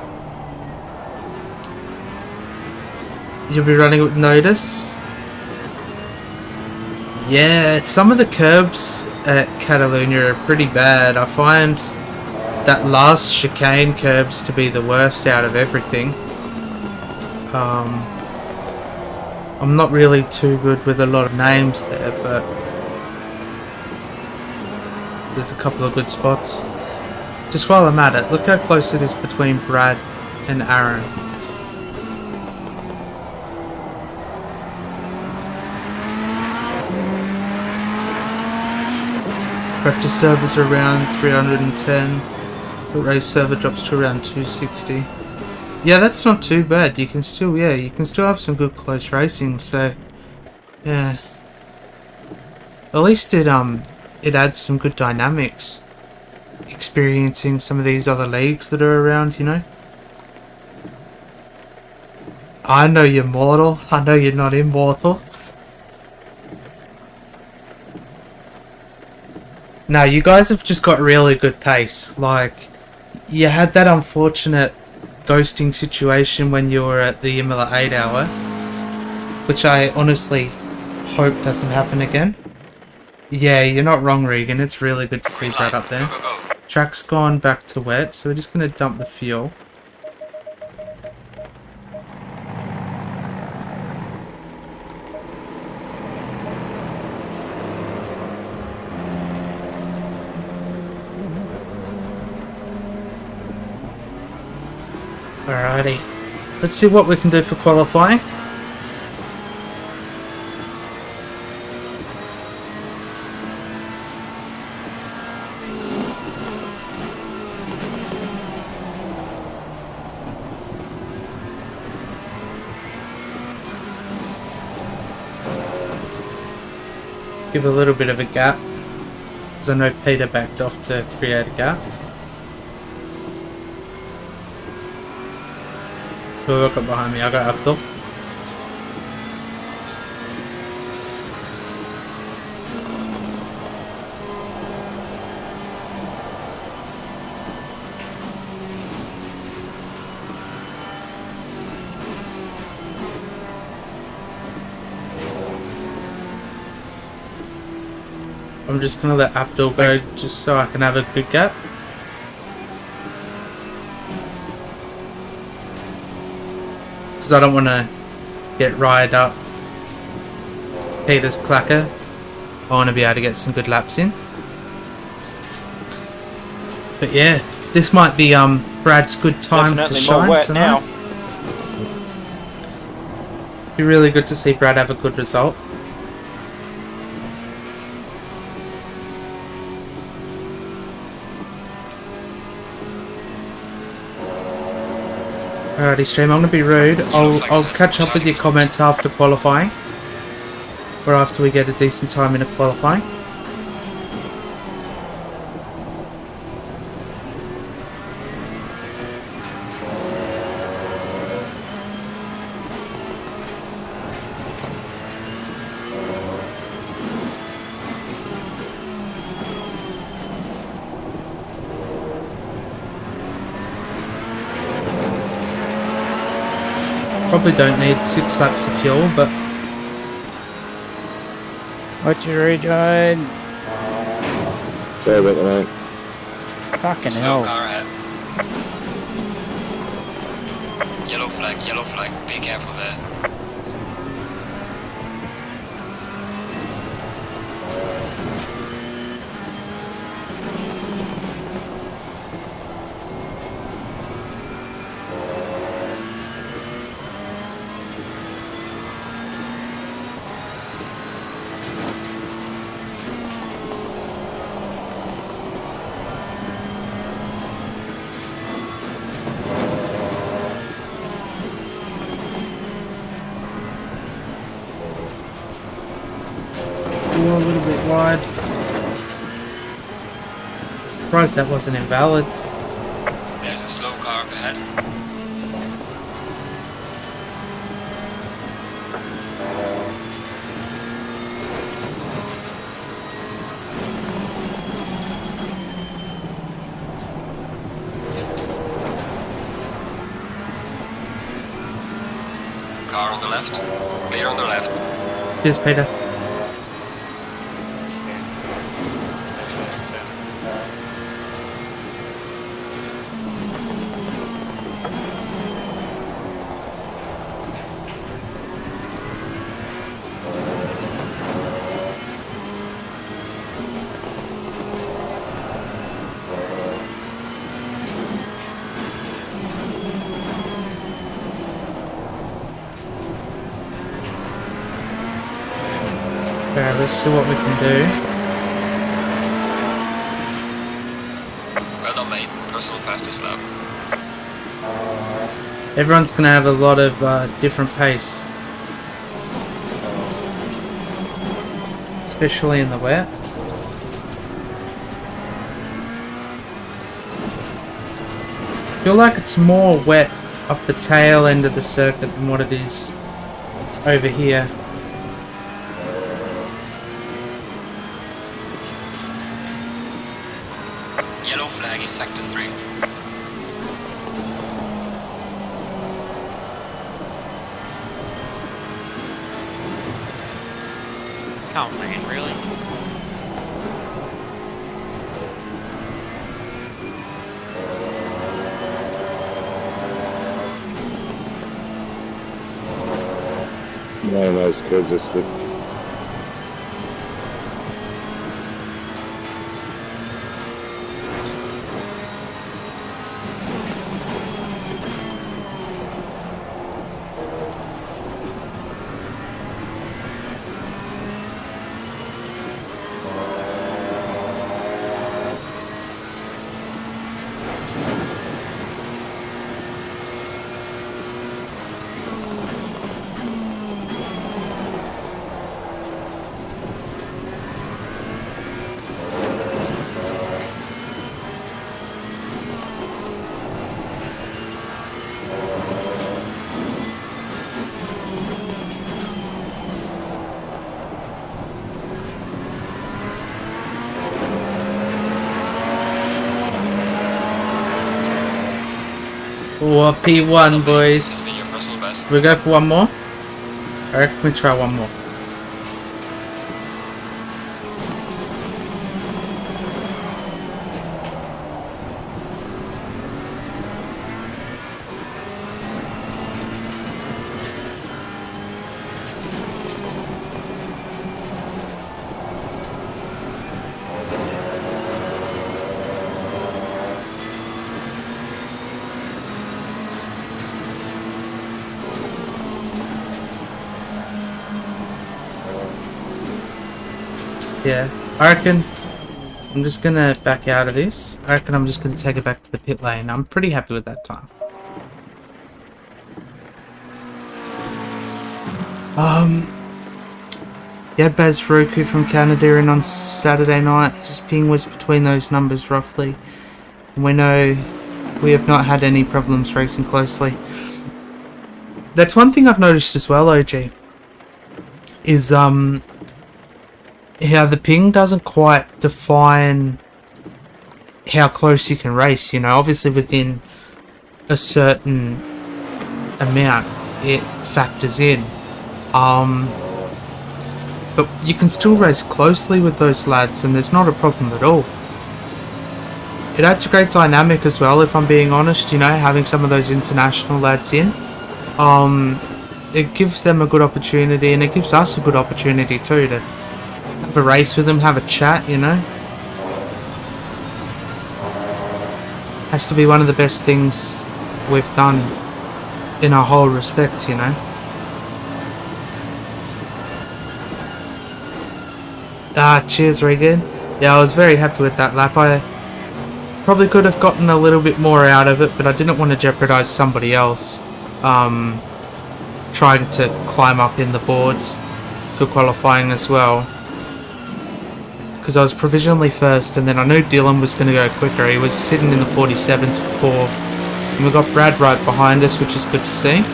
[SPEAKER 3] You'll be running with Notice. Yeah, some of the curbs at Catalunya are pretty bad. I find that last chicane curbs to be the worst out of everything. I'm not really too good with a lot of names there, but there's a couple of good spots. Just while I'm at it, look how close it is between Brad and Aaron. Practice servers are around 310. The race server drops to around 260. Yeah, that's not too bad. You can still, you can still have some good close racing. So, yeah. At least it adds some good dynamics. Experiencing some of these other leagues that are around, you know. I know you're mortal. I know you're not immortal. No, you guys have just got really good pace. Like, you had that unfortunate ghosting situation when you were at the Imola 8 hour, which I honestly hope doesn't happen again. Yeah, you're not wrong, Regan. It's really good to see Brad up there. Track's gone back to wet, so we're just going to dump the fuel. Alrighty. Let's see what we can do for qualifying. Give a little bit of a gap, because I know Peter backed off to create a gap. Who have I got behind me? I got Abdul. I'm just gonna let Abdul go just so I can have a good gap. Because I don't want to get riled up Peter's clacker. I want to be able to get some good laps in. But yeah, this might be Brad's good time
[SPEAKER 4] Definitely
[SPEAKER 3] to shine
[SPEAKER 4] more wet
[SPEAKER 3] tonight.
[SPEAKER 4] now.
[SPEAKER 3] Be really good to see Brad have a good result. Alrighty, stream. I'm gonna be rude. I'll catch up with your comments after qualifying, or after we get a decent time in a qualifying. Probably don't need 6 laps of fuel, but
[SPEAKER 11] What's your rejoin?
[SPEAKER 10] Sorry about that, mate.
[SPEAKER 11] Fucking
[SPEAKER 7] Slow
[SPEAKER 11] hell.
[SPEAKER 7] car ahead. Yellow flag, be careful there.
[SPEAKER 3] a little bit wide. Surprised that wasn't invalid.
[SPEAKER 7] There's a slow car up ahead. Car on the left. Clear on the left.
[SPEAKER 3] Cheers, Peter. Okay, let's see what we can do.
[SPEAKER 7] Well done, mate. Personal fastest lap.
[SPEAKER 3] Everyone's going to have a lot of different pace. Especially in the wet. I feel like it's more wet up the tail end of the circuit than what it is over here.
[SPEAKER 7] Yellow flag in sector 3.
[SPEAKER 4] Come on, man, really?
[SPEAKER 10] Man, those kids are slick.
[SPEAKER 3] Oh, P1, boys.
[SPEAKER 7] This has been your personal best.
[SPEAKER 3] We go for one more? I reckon we try one more. Yeah, I reckon I'm just gonna back out of this. I reckon I'm just gonna take it back to the pit lane. I'm pretty happy with that time. Yeah, Baz Roku from Canada in on Saturday night. His ping was between those numbers roughly. And we know we have not had any problems racing closely. That's one thing I've noticed as well, OG. Is how the ping doesn't quite define how close you can race, you know. Obviously within a certain amount it factors in. But you can still race closely with those lads and there's not a problem at all. It adds a great dynamic as well, if I'm being honest, you know, having some of those international lads in. It gives them a good opportunity and it gives us a good opportunity too to have a race with them, have a chat, you know. Has to be one of the best things we've done in our whole respect, you know. Cheers Regan. Yeah, I was very happy with that lap. I probably could have gotten a little bit more out of it, but I didn't want to jeopardize somebody else trying to climb up in the boards for qualifying as well, because I was provisionally first and then I knew Dylan was going to go quicker. He was sitting in the 47s before, and we got Brad right behind us, which is good to see.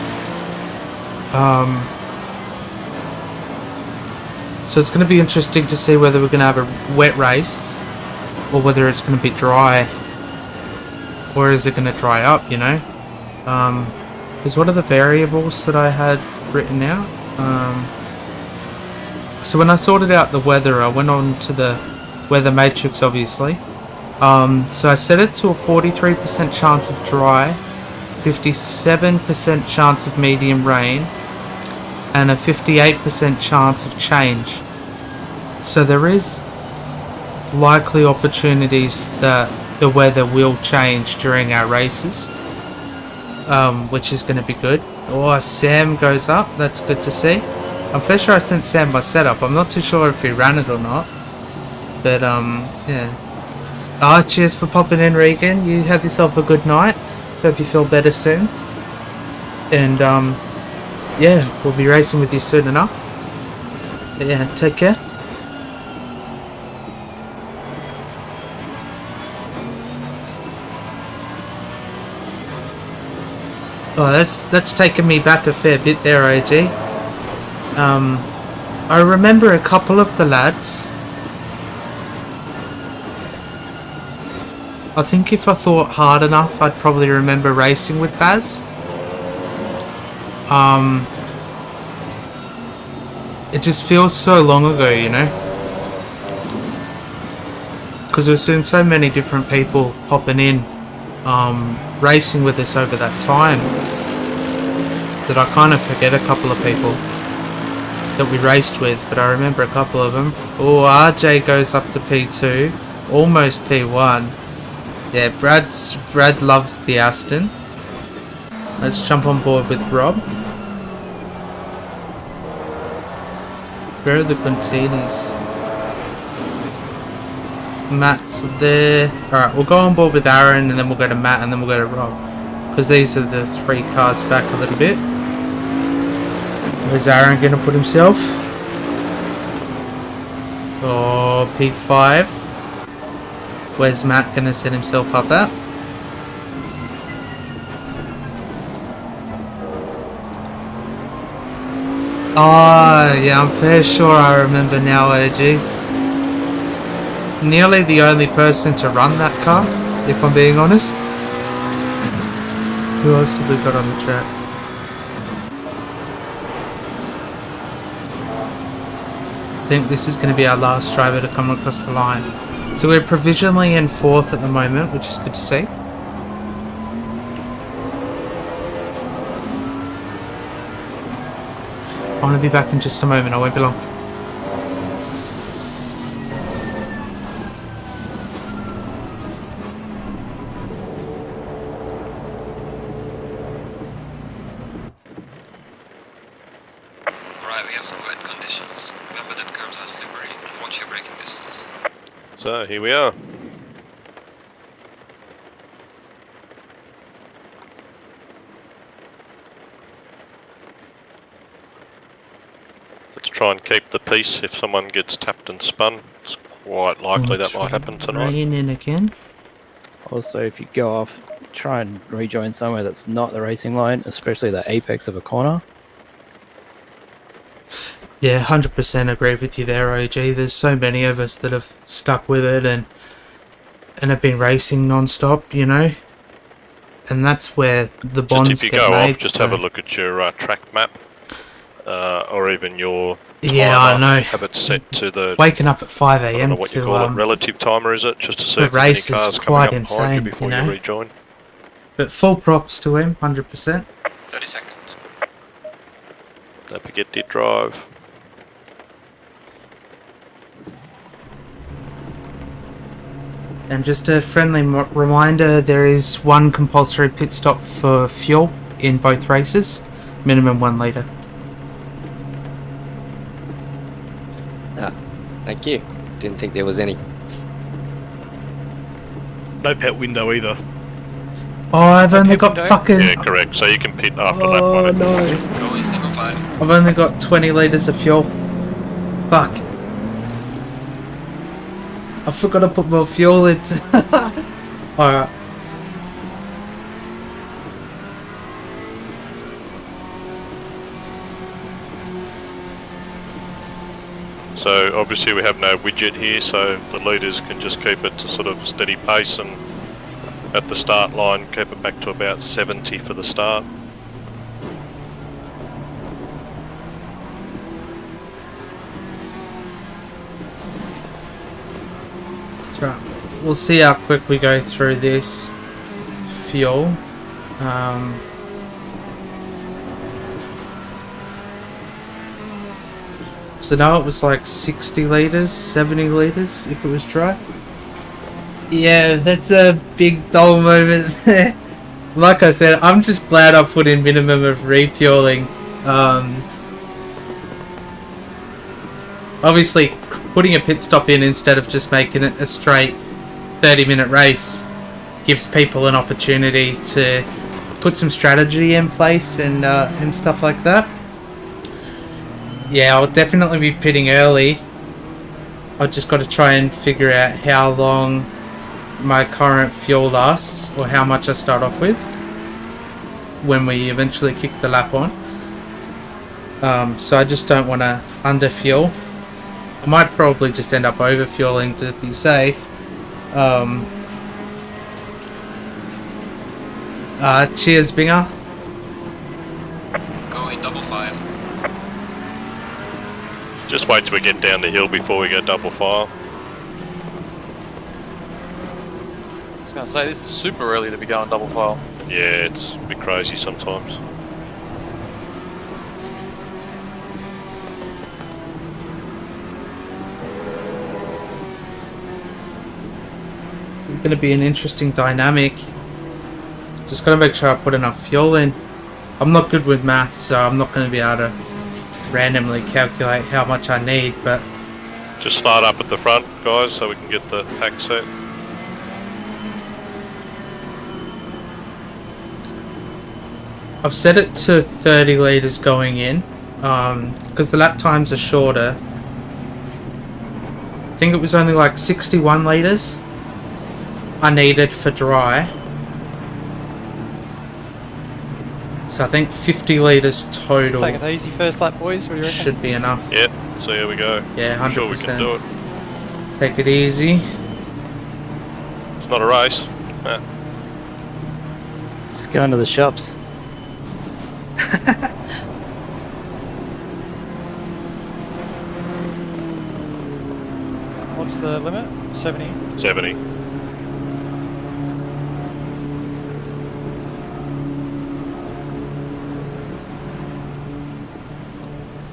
[SPEAKER 3] So it's going to be interesting to see whether we're going to have a wet race or whether it's going to be dry, or is it going to dry up, you know. Because what are the variables that I had written out? So when I sorted out the weather, I went on to the weather matrix, obviously. So I set it to a 43% chance of dry, 57% chance of medium rain, and a 58% chance of change. So there is likely opportunities that the weather will change during our races, which is going to be good. Oh, Sam goes up. That's good to see. I'm fairly sure I sent Sam my setup. I'm not too sure if he ran it or not. But, yeah. Cheers for popping in, Regan. You have yourself a good night. Hope you feel better soon. And, yeah, we'll be racing with you soon enough. But yeah, take care. Oh, that's taken me back a fair bit there, OG. I remember a couple of the lads. I think if I thought hard enough, I'd probably remember racing with Baz. It just feels so long ago, you know, because we've seen so many different people popping in, racing with us over that time, that I kind of forget a couple of people that we raced with, but I remember a couple of them. Oh, RJ goes up to P2, almost P1. Yeah, Brad loves the Aston. Let's jump on board with Rob. Where are the Quintinis? Matt's there. Alright, we'll go on board with Aaron, and then we'll go to Matt, and then we'll go to Rob, because these are the three cars back a little bit. Where's Aaron going to put himself? Oh, P5. Where's Matt going to set himself up at? Oh, yeah, I'm fair sure I remember now, OG. Nearly the only person to run that car, if I'm being honest. Who else have we got on the track? I think this is going to be our last driver to come across the line. So we're provisionally in 4th at the moment, which is good to see. I'm going to be back in just a moment, I won't be long.
[SPEAKER 7] Alright, we have some wet conditions. Remember that curbs are slippery and Watch your braking distance.
[SPEAKER 6] So here we are. Let's try and keep the peace. If someone gets tapped and spun, it's quite likely that might happen tonight.
[SPEAKER 3] Rain in again.
[SPEAKER 11] Also, if you go off, try and rejoin somewhere that's not the racing line, especially the apex of a corner.
[SPEAKER 3] Yeah, 100% agree with you there, OG. There's so many of us that have stuck with it and have been racing non-stop, you know? And that's where the bonds
[SPEAKER 6] Just if you
[SPEAKER 3] get
[SPEAKER 6] go
[SPEAKER 3] made.
[SPEAKER 6] off, just have a look at your track map, or even your timer.
[SPEAKER 3] Yeah, I know.
[SPEAKER 6] Have it set to the...
[SPEAKER 3] Waking up at 5
[SPEAKER 6] I don't
[SPEAKER 3] a.m.
[SPEAKER 6] know what you call it, relative timer is it? Just to see
[SPEAKER 3] the
[SPEAKER 6] if there's
[SPEAKER 3] race
[SPEAKER 6] any
[SPEAKER 3] is
[SPEAKER 6] cars
[SPEAKER 3] quite
[SPEAKER 6] coming up behind
[SPEAKER 3] insane,
[SPEAKER 6] you before
[SPEAKER 3] you know?
[SPEAKER 6] you rejoin.
[SPEAKER 3] But full props to him, 100%.
[SPEAKER 7] 30 seconds.
[SPEAKER 6] Don't forget to drive.
[SPEAKER 3] And just a friendly reminder, there is one compulsory pit stop for fuel in both races, minimum 1 litre.
[SPEAKER 12] Ah, thank you. Didn't think there was any.
[SPEAKER 5] No pet window either.
[SPEAKER 3] Oh, I've only
[SPEAKER 4] pit
[SPEAKER 3] got
[SPEAKER 4] window?
[SPEAKER 3] fucking...
[SPEAKER 6] Yeah, correct. So you can pit after lap
[SPEAKER 3] Oh
[SPEAKER 6] 1.
[SPEAKER 3] no.
[SPEAKER 7] Go in single file.
[SPEAKER 3] I've only got 20 litres of fuel. Fuck. I forgot to put more fuel in. Alright.
[SPEAKER 6] So obviously we have no widget here, so the leaders can just keep it to sort of steady pace, and at the start line keep it back to about 70 for the start.
[SPEAKER 3] Right. We'll see how quick we go through this fuel. So now it was like 60 litres, 70 litres if it was dry. Yeah, that's a big dull moment there. Like I said, I'm just glad I put in minimum of refueling. Obviously, putting a pit stop in instead of just making it a straight 30-minute race gives people an opportunity to put some strategy in place and stuff like that. Yeah, I'll definitely be pitting early. I've just got to try and figure out how long my current fuel lasts, or how much I start off with when we eventually kick the lap on. So I just don't want to under-fuel. I might probably just end up over-fueling to be safe. Cheers, Binger.
[SPEAKER 7] Go in double file.
[SPEAKER 6] Just wait till we get down the hill before we go double file.
[SPEAKER 13] I was going to say, this is super early to be going double file.
[SPEAKER 6] Yeah, it's a bit crazy sometimes.
[SPEAKER 3] It's going to be an interesting dynamic. Just got to make sure I put enough fuel in. I'm not good with maths, so I'm not going to be able to randomly calculate how much I need, but...
[SPEAKER 6] Just start up at the front, guys, so we can get the pack set.
[SPEAKER 3] I've set it to 30 litres going in, because the lap times are shorter. I think it was only like 61 litres I needed for dry. So I think 50 litres total.
[SPEAKER 4] Take it easy first lap, boys. What do you reckon?
[SPEAKER 3] Should be enough.
[SPEAKER 6] Yep, so here we go.
[SPEAKER 3] Yeah, 100%.
[SPEAKER 6] I'm sure we can do it.
[SPEAKER 3] Take it easy.
[SPEAKER 6] It's not a race. Nah.
[SPEAKER 11] Just go into the shops.
[SPEAKER 4] What's the limit? 70?
[SPEAKER 6] 70.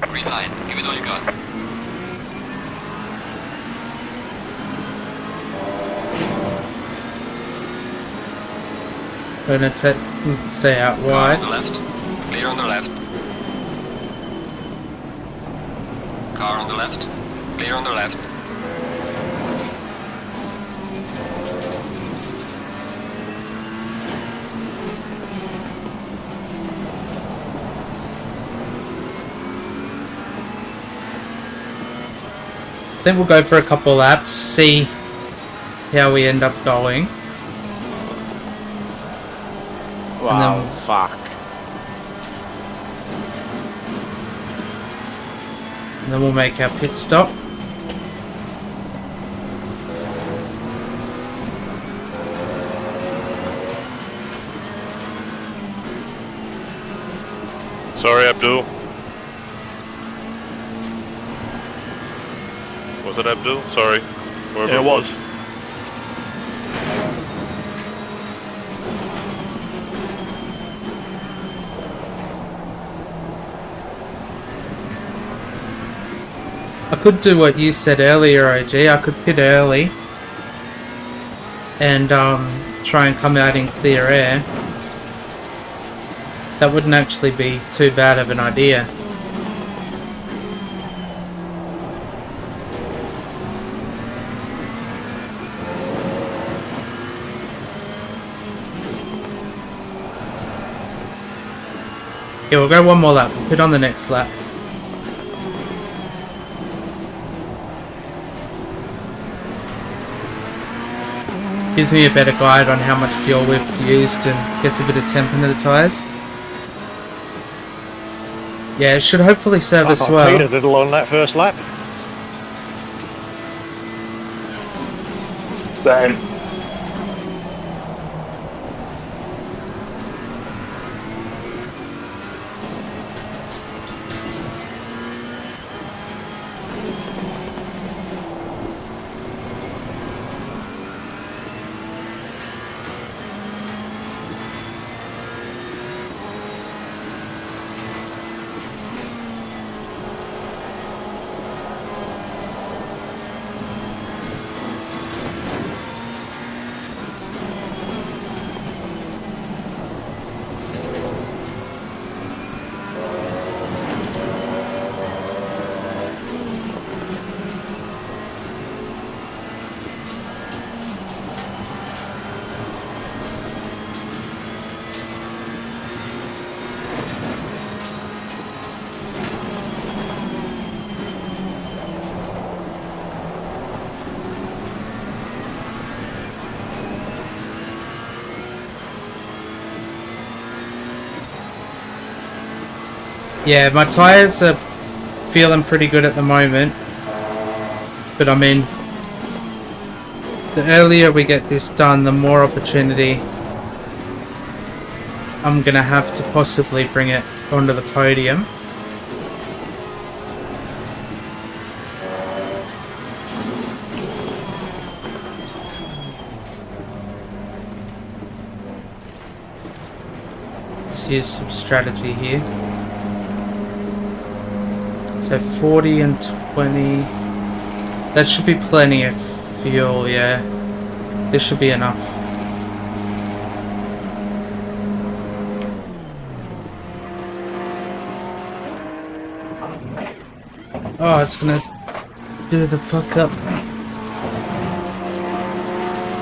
[SPEAKER 7] Green line. Give it all you got.
[SPEAKER 3] Gonna stay out
[SPEAKER 7] Car
[SPEAKER 3] wide.
[SPEAKER 7] on the left. Clear on the left. Car on the left. Clear on the left.
[SPEAKER 3] think we'll go for a couple of laps, see how we end up going.
[SPEAKER 5] Wow, fuck.
[SPEAKER 3] And then we'll make our pit stop.
[SPEAKER 6] Sorry, Abdul. Was it Abdul? Sorry. Wherever
[SPEAKER 5] Yeah, it was.
[SPEAKER 3] I could do what you said earlier, OG. I could pit early and try and come out in clear air. That wouldn't actually be too bad of an idea. Yeah, we'll go one more lap. We'll pit on the next lap. Gives me a better guide on how much fuel we've used and gets a bit of temp into the tyres. Yeah, it should hopefully serve us well.
[SPEAKER 5] I peed a little on that first lap.
[SPEAKER 9] Same.
[SPEAKER 3] Yeah, my tyres are feeling pretty good at the moment. But I mean, the earlier we get this done, the more opportunity I'm going to have to possibly bring it onto the podium. Let's use some strategy here. So 40 and 20. That should be plenty of fuel, yeah. This should be enough. Oh, it's gonna do the fuck up.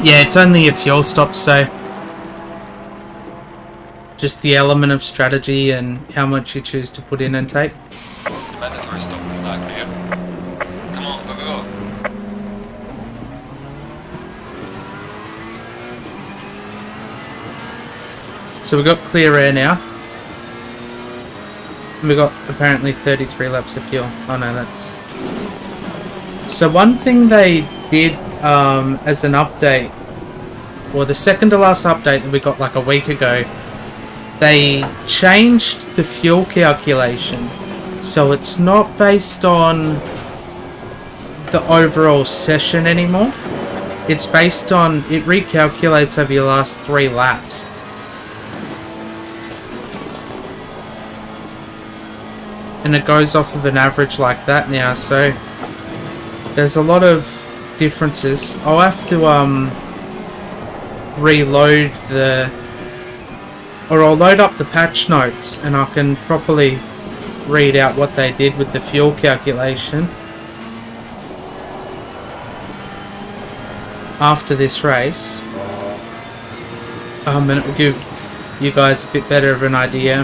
[SPEAKER 3] Yeah, it's only a fuel stop, so just the element of strategy and how much you choose to put in and take.
[SPEAKER 7] The mandatory stop is not clear. Come on, go, go, go.
[SPEAKER 3] So we've got clear air now. And we've got apparently 33 laps of fuel. Oh no, that's... So one thing they did as an update, or the second to last update that we got like a week ago, they changed the fuel calculation. So it's not based on the overall session anymore. It's based on, it recalculates over your last 3 laps. And it goes off of an average like that now, so there's a lot of differences. I'll have to reload the, or I'll load up the patch notes and I can properly read out what they did with the fuel calculation after this race, and it will give you guys a bit better of an idea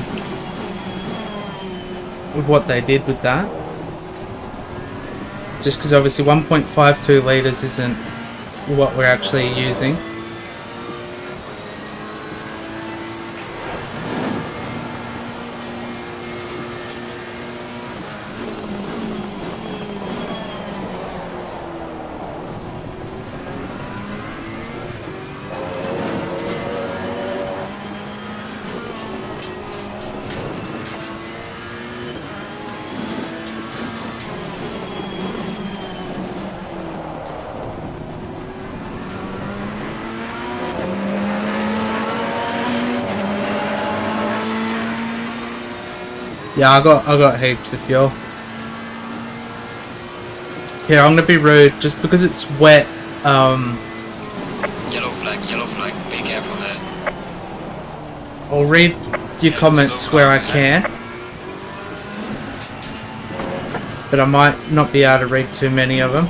[SPEAKER 3] of what they did with that. just because obviously 1.52 litres isn't what we're actually using. Yeah, I got heaps of fuel. Here, I'm gonna be rude, just because it's wet.
[SPEAKER 7] Yellow flag, be careful there.
[SPEAKER 3] I'll read your comments where I can, but I might not be able to read too many of them.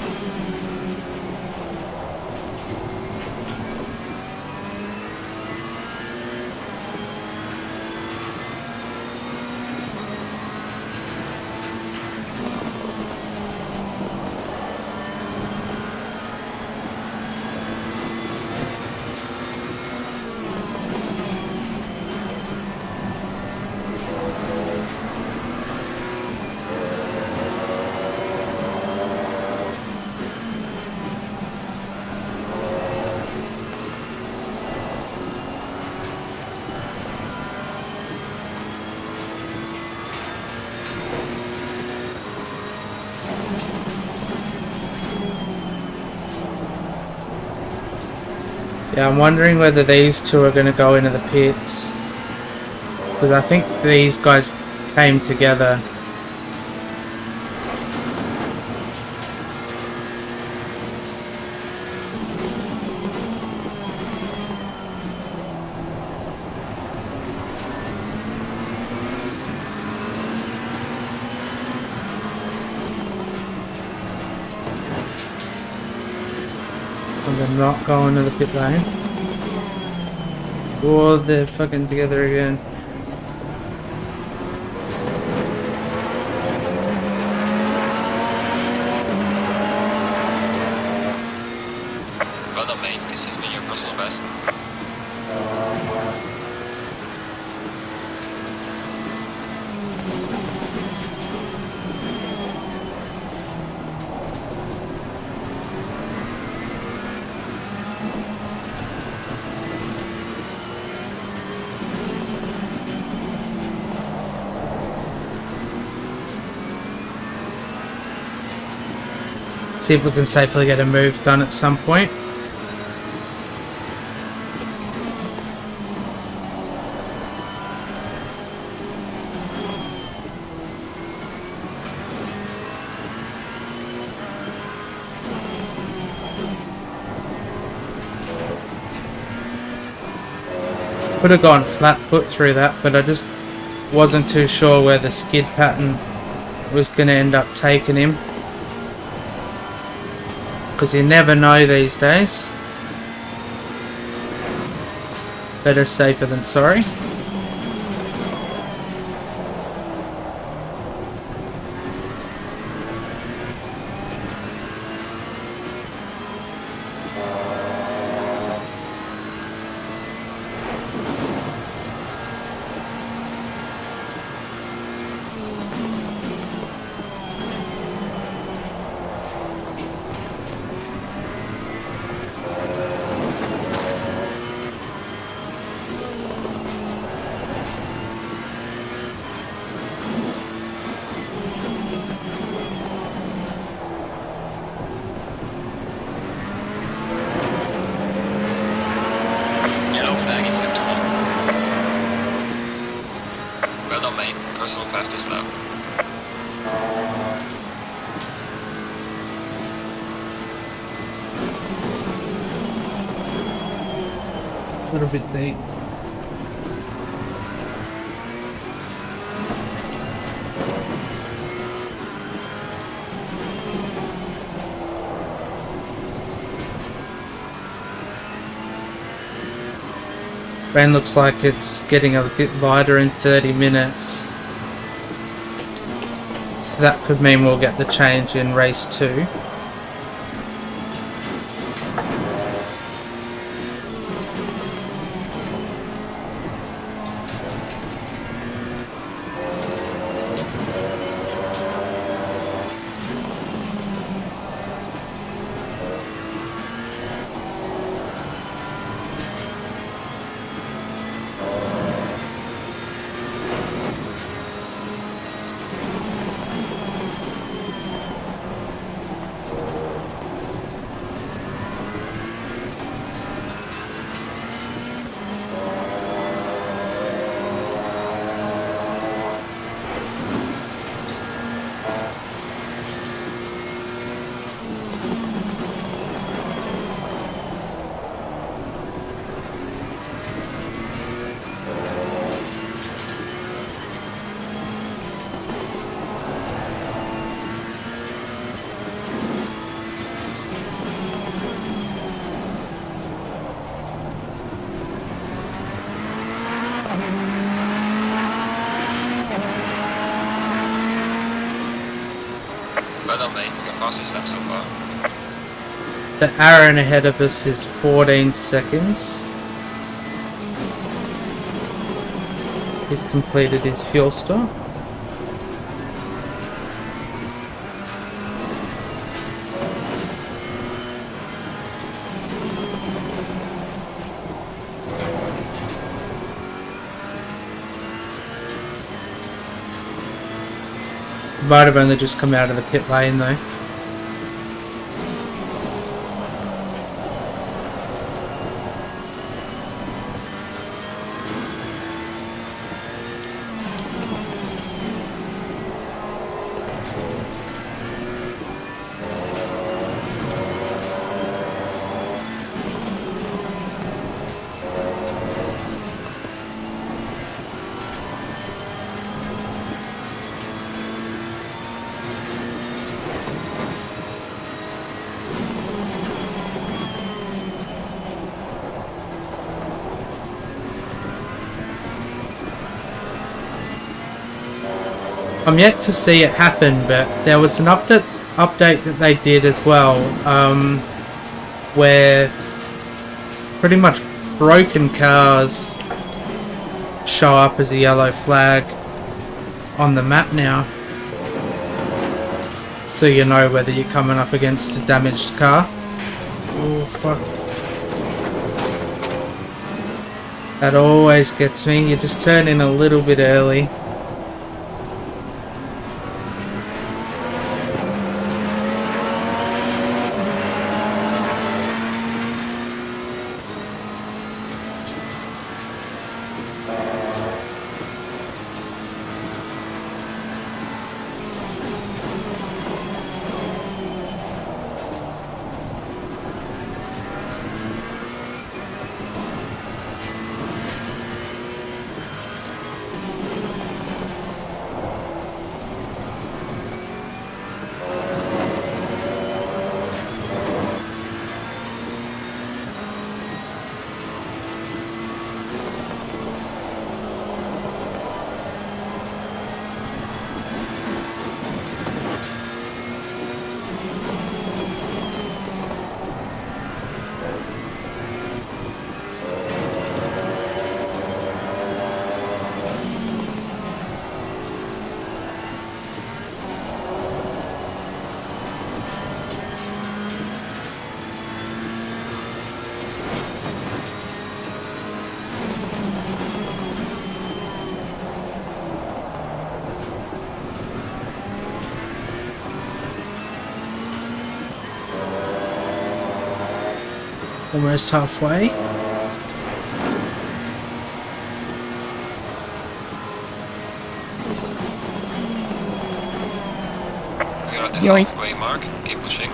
[SPEAKER 3] Yeah, I'm wondering whether these two are going to go into the pits, because I think these guys came together. And they're not going to the pit lane. Oh, they're fucking together again.
[SPEAKER 7] Well done, mate. This has been your personal best.
[SPEAKER 3] See if we can safely get a move done at some point. Could have gone flat foot through that, but I just wasn't too sure where the skid pattern was going to end up taking him. Because you never know these days. Better safer than sorry.
[SPEAKER 7] Yellow flag acceptable. Well done, mate. Personal fastest lap.
[SPEAKER 3] A little bit deep. Rain looks like it's getting a bit lighter in 30 minutes. So that could mean we'll get the change in race 2.
[SPEAKER 7] Well done, mate. Your fastest lap so far.
[SPEAKER 3] The Aaron ahead of us is 14 seconds. He's completed his fuel stop. Might have only just come out of the pit lane though. I'm yet to see it happen, but there was an update that they did as well, where pretty much broken cars show up as a yellow flag on the map now, so you know whether you're coming up against a damaged car. Oh fuck. That always gets me. You just turn in a little bit early. Almost halfway.
[SPEAKER 7] We're at the
[SPEAKER 11] Yoink.
[SPEAKER 7] halfway mark. Keep pushing.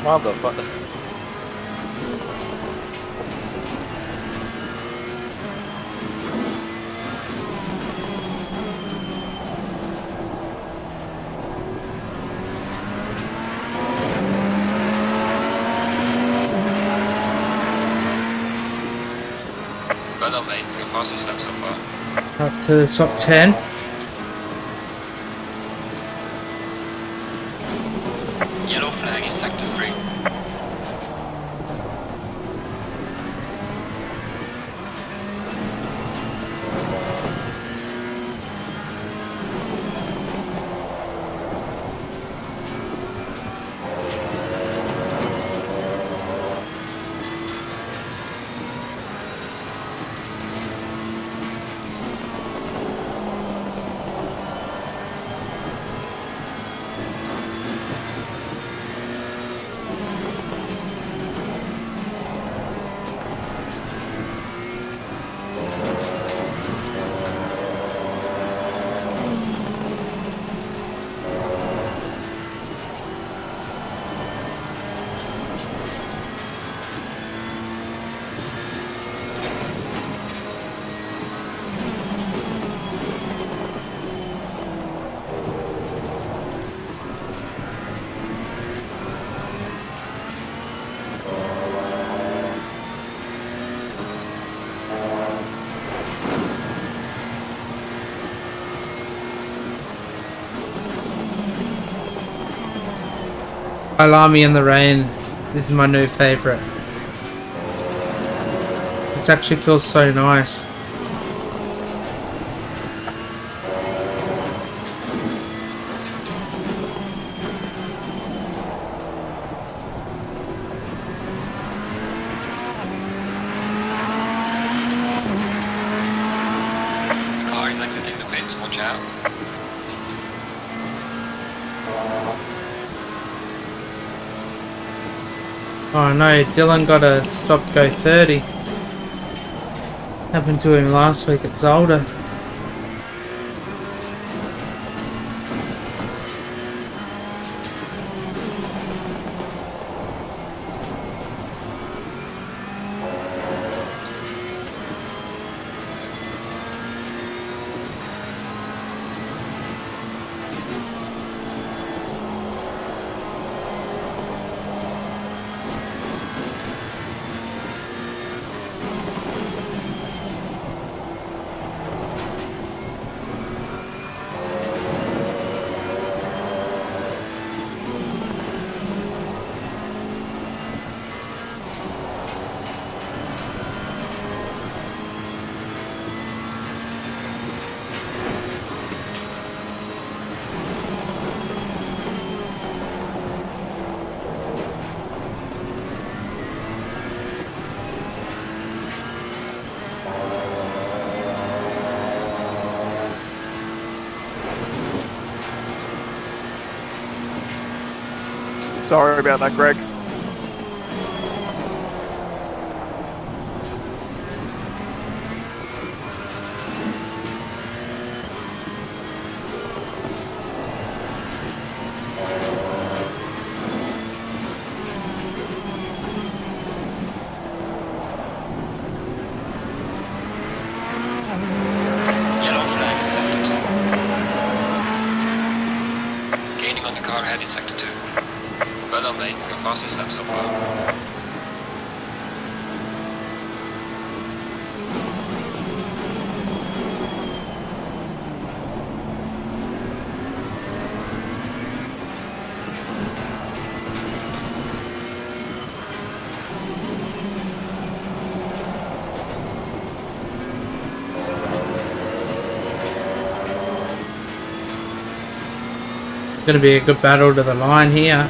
[SPEAKER 5] Motherfucker.
[SPEAKER 7] Well done, mate. Your fastest lap so far.
[SPEAKER 3] Up to the top 10. Kyalami in the rain is my new favourite. This actually feels so nice.
[SPEAKER 7] The car is exiting the pits, watch out.
[SPEAKER 3] Oh no, Dylan got a stop go 30. Happened to him last week at Zolder.
[SPEAKER 14] Sorry about that, Greg.
[SPEAKER 7] Yellow flag in sector 2. Gaining on the car ahead in sector 2. Well done, mate. Your fastest lap so far.
[SPEAKER 3] Gonna be a good battle to the line here.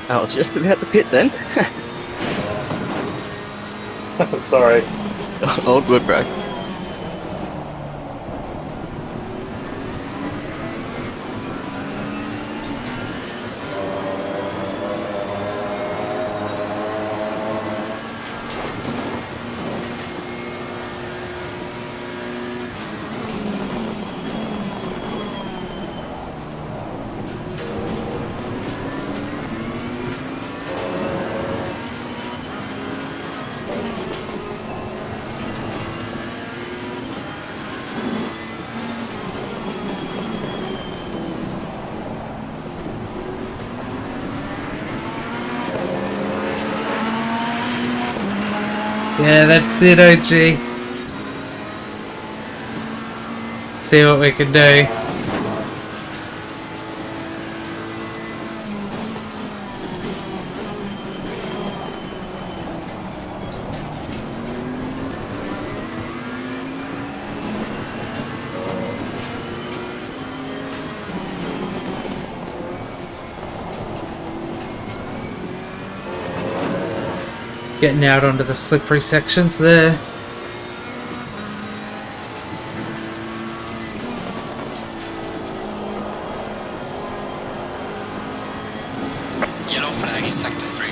[SPEAKER 8] I was just about to pit then.
[SPEAKER 9] Sorry.
[SPEAKER 8] All good, bro.
[SPEAKER 3] Yeah, that's it, OG. See what we can do. Getting out onto the slippery sections there.
[SPEAKER 7] Yellow flag in sector 3.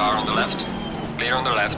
[SPEAKER 7] car on the left. Clear on the left.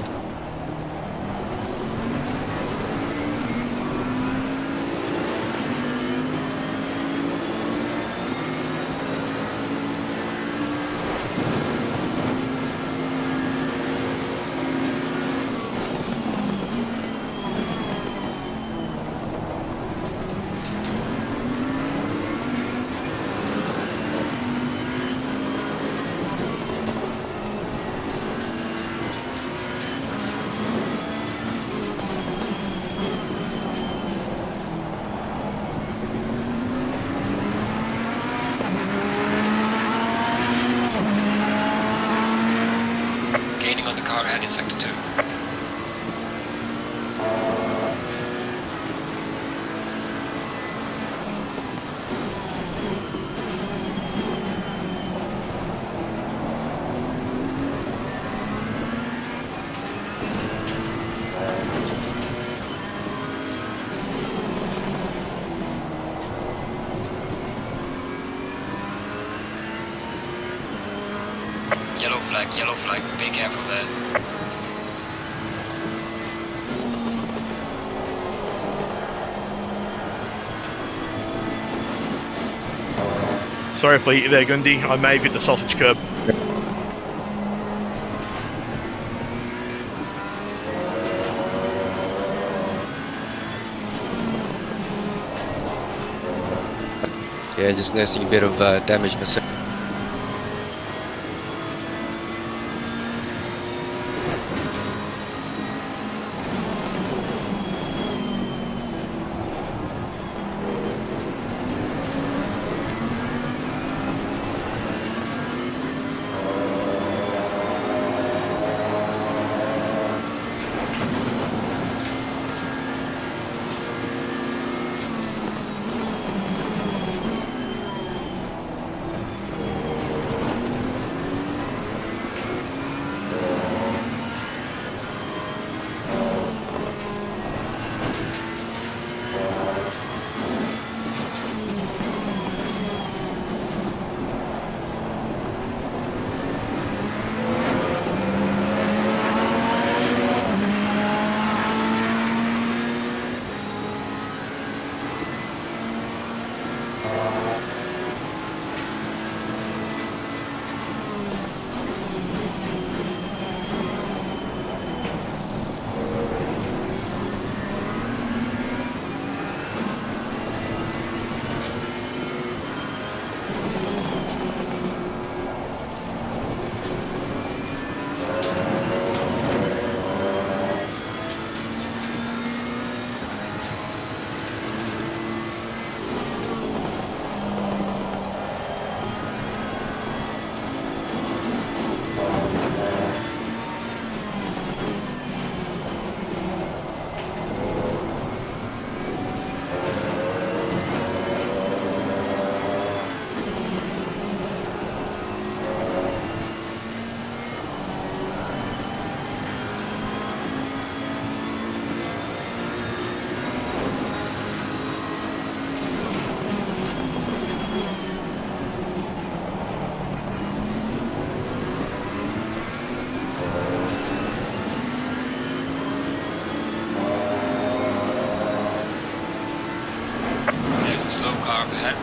[SPEAKER 7] Gaining on the car ahead in sector 2. Yellow flag, be careful there.
[SPEAKER 5] Sorry if I hit you there, Gundy. I may have hit the sausage curb.
[SPEAKER 12] Yeah, just noticing a bit of damage myself.
[SPEAKER 7] Slow car up ahead.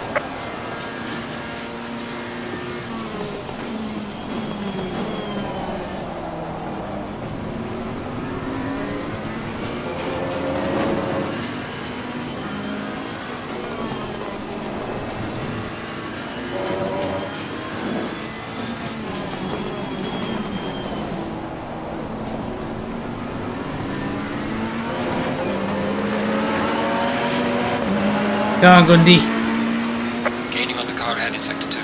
[SPEAKER 3] Go on, Gundy.
[SPEAKER 7] Gaining on the car ahead in sector 2.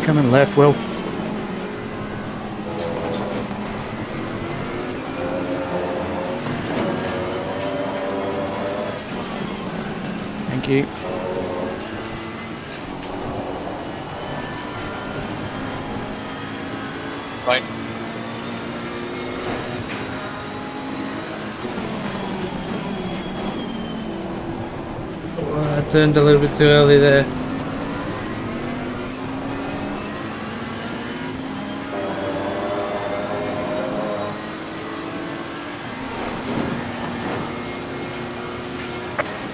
[SPEAKER 11] coming left, Will. Thank you.
[SPEAKER 13] Right.
[SPEAKER 3] Oh, I turned a little bit too early there.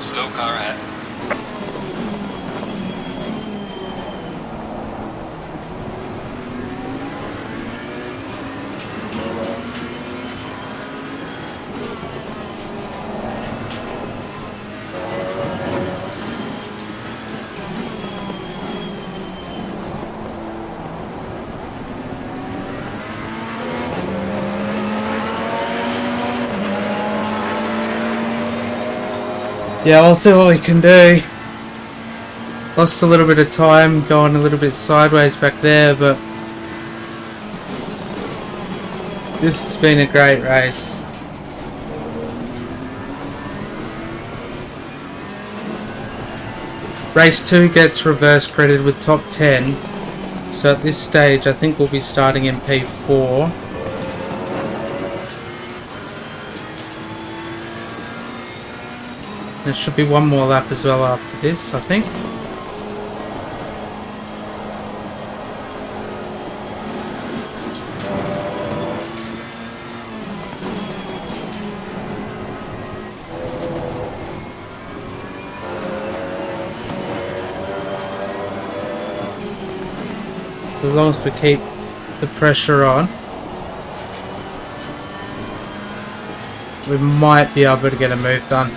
[SPEAKER 7] Slow car ahead.
[SPEAKER 3] Yeah, we'll see what we can do. Lost a little bit of time going a little bit sideways back there, but this has been a great race. Race 2 gets reverse credited with top 10, so at this stage I think we'll be starting in P4. There should be one more lap as well after this, I think. As long as we keep the pressure on, we might be able to get a move done.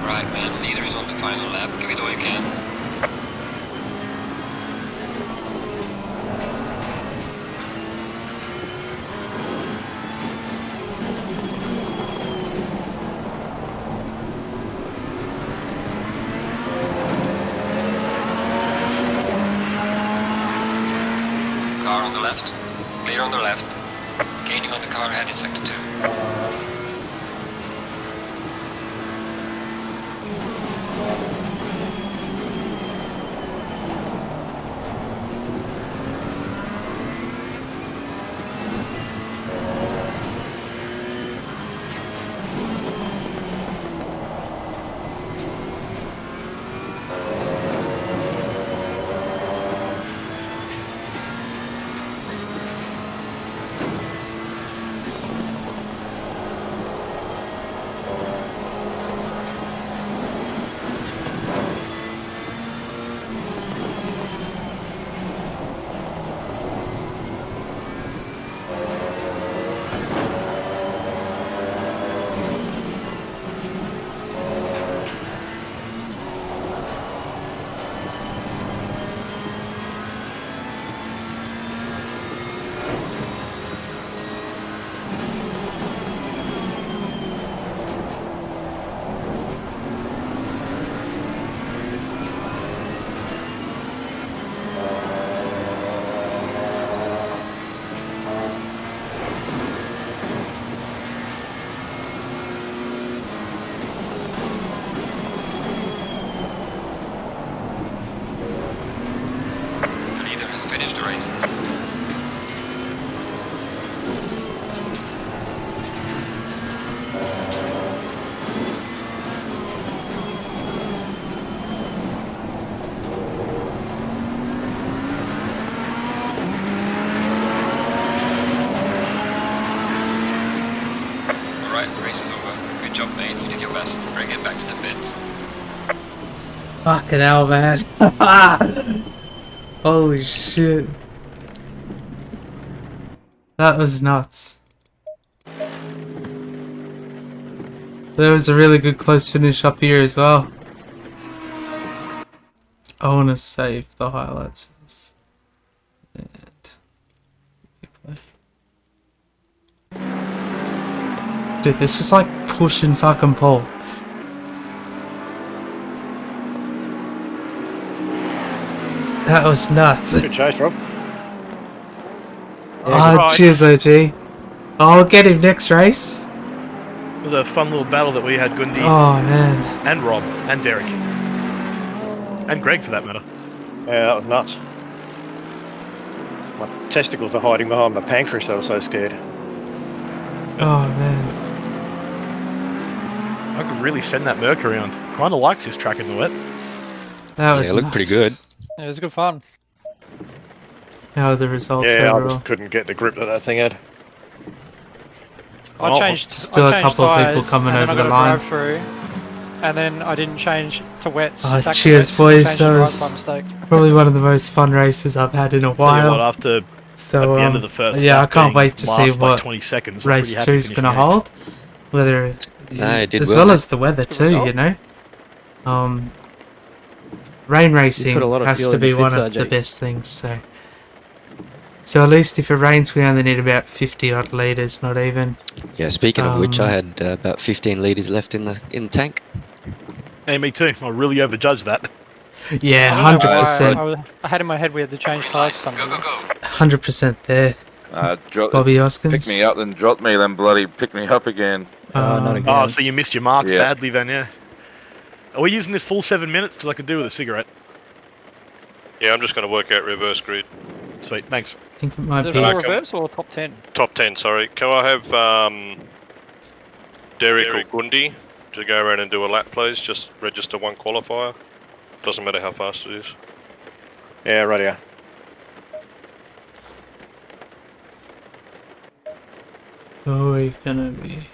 [SPEAKER 7] Right, man. Leader is on the final lap. Give it all you can. Car on the left. Leader on the left. Gaining on the car ahead in sector 2. Finish the race. Alright, the race is over. Good job, mate. You did your best. Bring it back to the pits.
[SPEAKER 3] Fucking hell, man. Holy shit. That was nuts. There was a really good close finish up here as well. I want to save the highlights of this. And dude, this is like push and fucking pull. That was nuts.
[SPEAKER 15] Good chase, Rob.
[SPEAKER 3] Oh, cheers, OG. I'll get him next race.
[SPEAKER 5] It was a fun little battle that we had, Gundy.
[SPEAKER 3] Oh, man.
[SPEAKER 5] And Rob. And Derek. And Greg, for that matter.
[SPEAKER 15] Yeah, that was nuts. My testicles are hiding behind my pancreas, I was so scared.
[SPEAKER 3] Oh, man.
[SPEAKER 5] I could really send that Merc around. Kinda likes this track in the wet.
[SPEAKER 3] That was
[SPEAKER 12] it looked pretty good.
[SPEAKER 4] Yeah, it was good fun.
[SPEAKER 3] How are the results
[SPEAKER 15] Yeah,
[SPEAKER 3] overall?
[SPEAKER 15] I just couldn't get the grip that that thing had.
[SPEAKER 4] I changed.
[SPEAKER 3] Still
[SPEAKER 4] I
[SPEAKER 3] a couple of people
[SPEAKER 4] tyres,
[SPEAKER 3] coming
[SPEAKER 4] and then
[SPEAKER 3] over
[SPEAKER 4] I
[SPEAKER 3] the
[SPEAKER 4] got
[SPEAKER 3] line.
[SPEAKER 4] a drive-through, and then I didn't change to wets.
[SPEAKER 3] Oh,
[SPEAKER 4] back to
[SPEAKER 3] cheers,
[SPEAKER 4] wets,
[SPEAKER 3] boys.
[SPEAKER 4] changed
[SPEAKER 3] That
[SPEAKER 4] to
[SPEAKER 3] was
[SPEAKER 4] right by mistake.
[SPEAKER 3] probably one of the most fun races I've had in a
[SPEAKER 5] Tell you
[SPEAKER 3] while.
[SPEAKER 5] what, after
[SPEAKER 3] So,
[SPEAKER 5] at the end of the first
[SPEAKER 3] yeah, I
[SPEAKER 5] lap
[SPEAKER 3] can't
[SPEAKER 5] being
[SPEAKER 3] wait to see
[SPEAKER 5] last by
[SPEAKER 3] what
[SPEAKER 5] 20 seconds, I'm
[SPEAKER 3] race
[SPEAKER 5] pretty happy
[SPEAKER 3] 2 is
[SPEAKER 5] finishing
[SPEAKER 3] going to
[SPEAKER 5] eighth.
[SPEAKER 3] hold. Whether,
[SPEAKER 12] No, it did
[SPEAKER 3] as
[SPEAKER 12] well,
[SPEAKER 3] well
[SPEAKER 12] mate.
[SPEAKER 3] as the weather
[SPEAKER 4] Good
[SPEAKER 3] too,
[SPEAKER 4] result.
[SPEAKER 3] you know. Rain racing
[SPEAKER 11] put a lot of
[SPEAKER 3] has
[SPEAKER 11] fuel
[SPEAKER 3] to
[SPEAKER 11] in
[SPEAKER 3] be
[SPEAKER 11] your
[SPEAKER 3] one
[SPEAKER 11] pits,
[SPEAKER 3] of the
[SPEAKER 11] RJ.
[SPEAKER 3] best things. So at least if it rains, we only need about 50 odd litres, not even.
[SPEAKER 12] Yeah, speaking of which, I had about 15 litres left in the tank.
[SPEAKER 5] Hey, me too. I really overjudged that.
[SPEAKER 3] Yeah,
[SPEAKER 4] I don't know why
[SPEAKER 3] 100%.
[SPEAKER 4] I had in my head we had to change tyres for something.
[SPEAKER 3] 100% there. Bobby Hoskins.
[SPEAKER 16] Picked me up, then dropped me, then bloody picked me up again.
[SPEAKER 11] Not again.
[SPEAKER 5] Oh, so you missed your marks
[SPEAKER 16] Yeah.
[SPEAKER 5] badly then, yeah. Are we using this full 7 minutes? Because I could do with a cigarette.
[SPEAKER 6] Yeah, I'm just going to work out reverse grid.
[SPEAKER 5] Sweet, thanks.
[SPEAKER 3] I think it might
[SPEAKER 4] Is
[SPEAKER 3] be.
[SPEAKER 4] it all reverse or top 10?
[SPEAKER 6] Top 10, sorry. Can I have Derek or Gundy to go around and do a lap, please? Just register one qualifier. Doesn't matter how fast it is.
[SPEAKER 15] Yeah, rightio.
[SPEAKER 3] Oh, we're gonna be.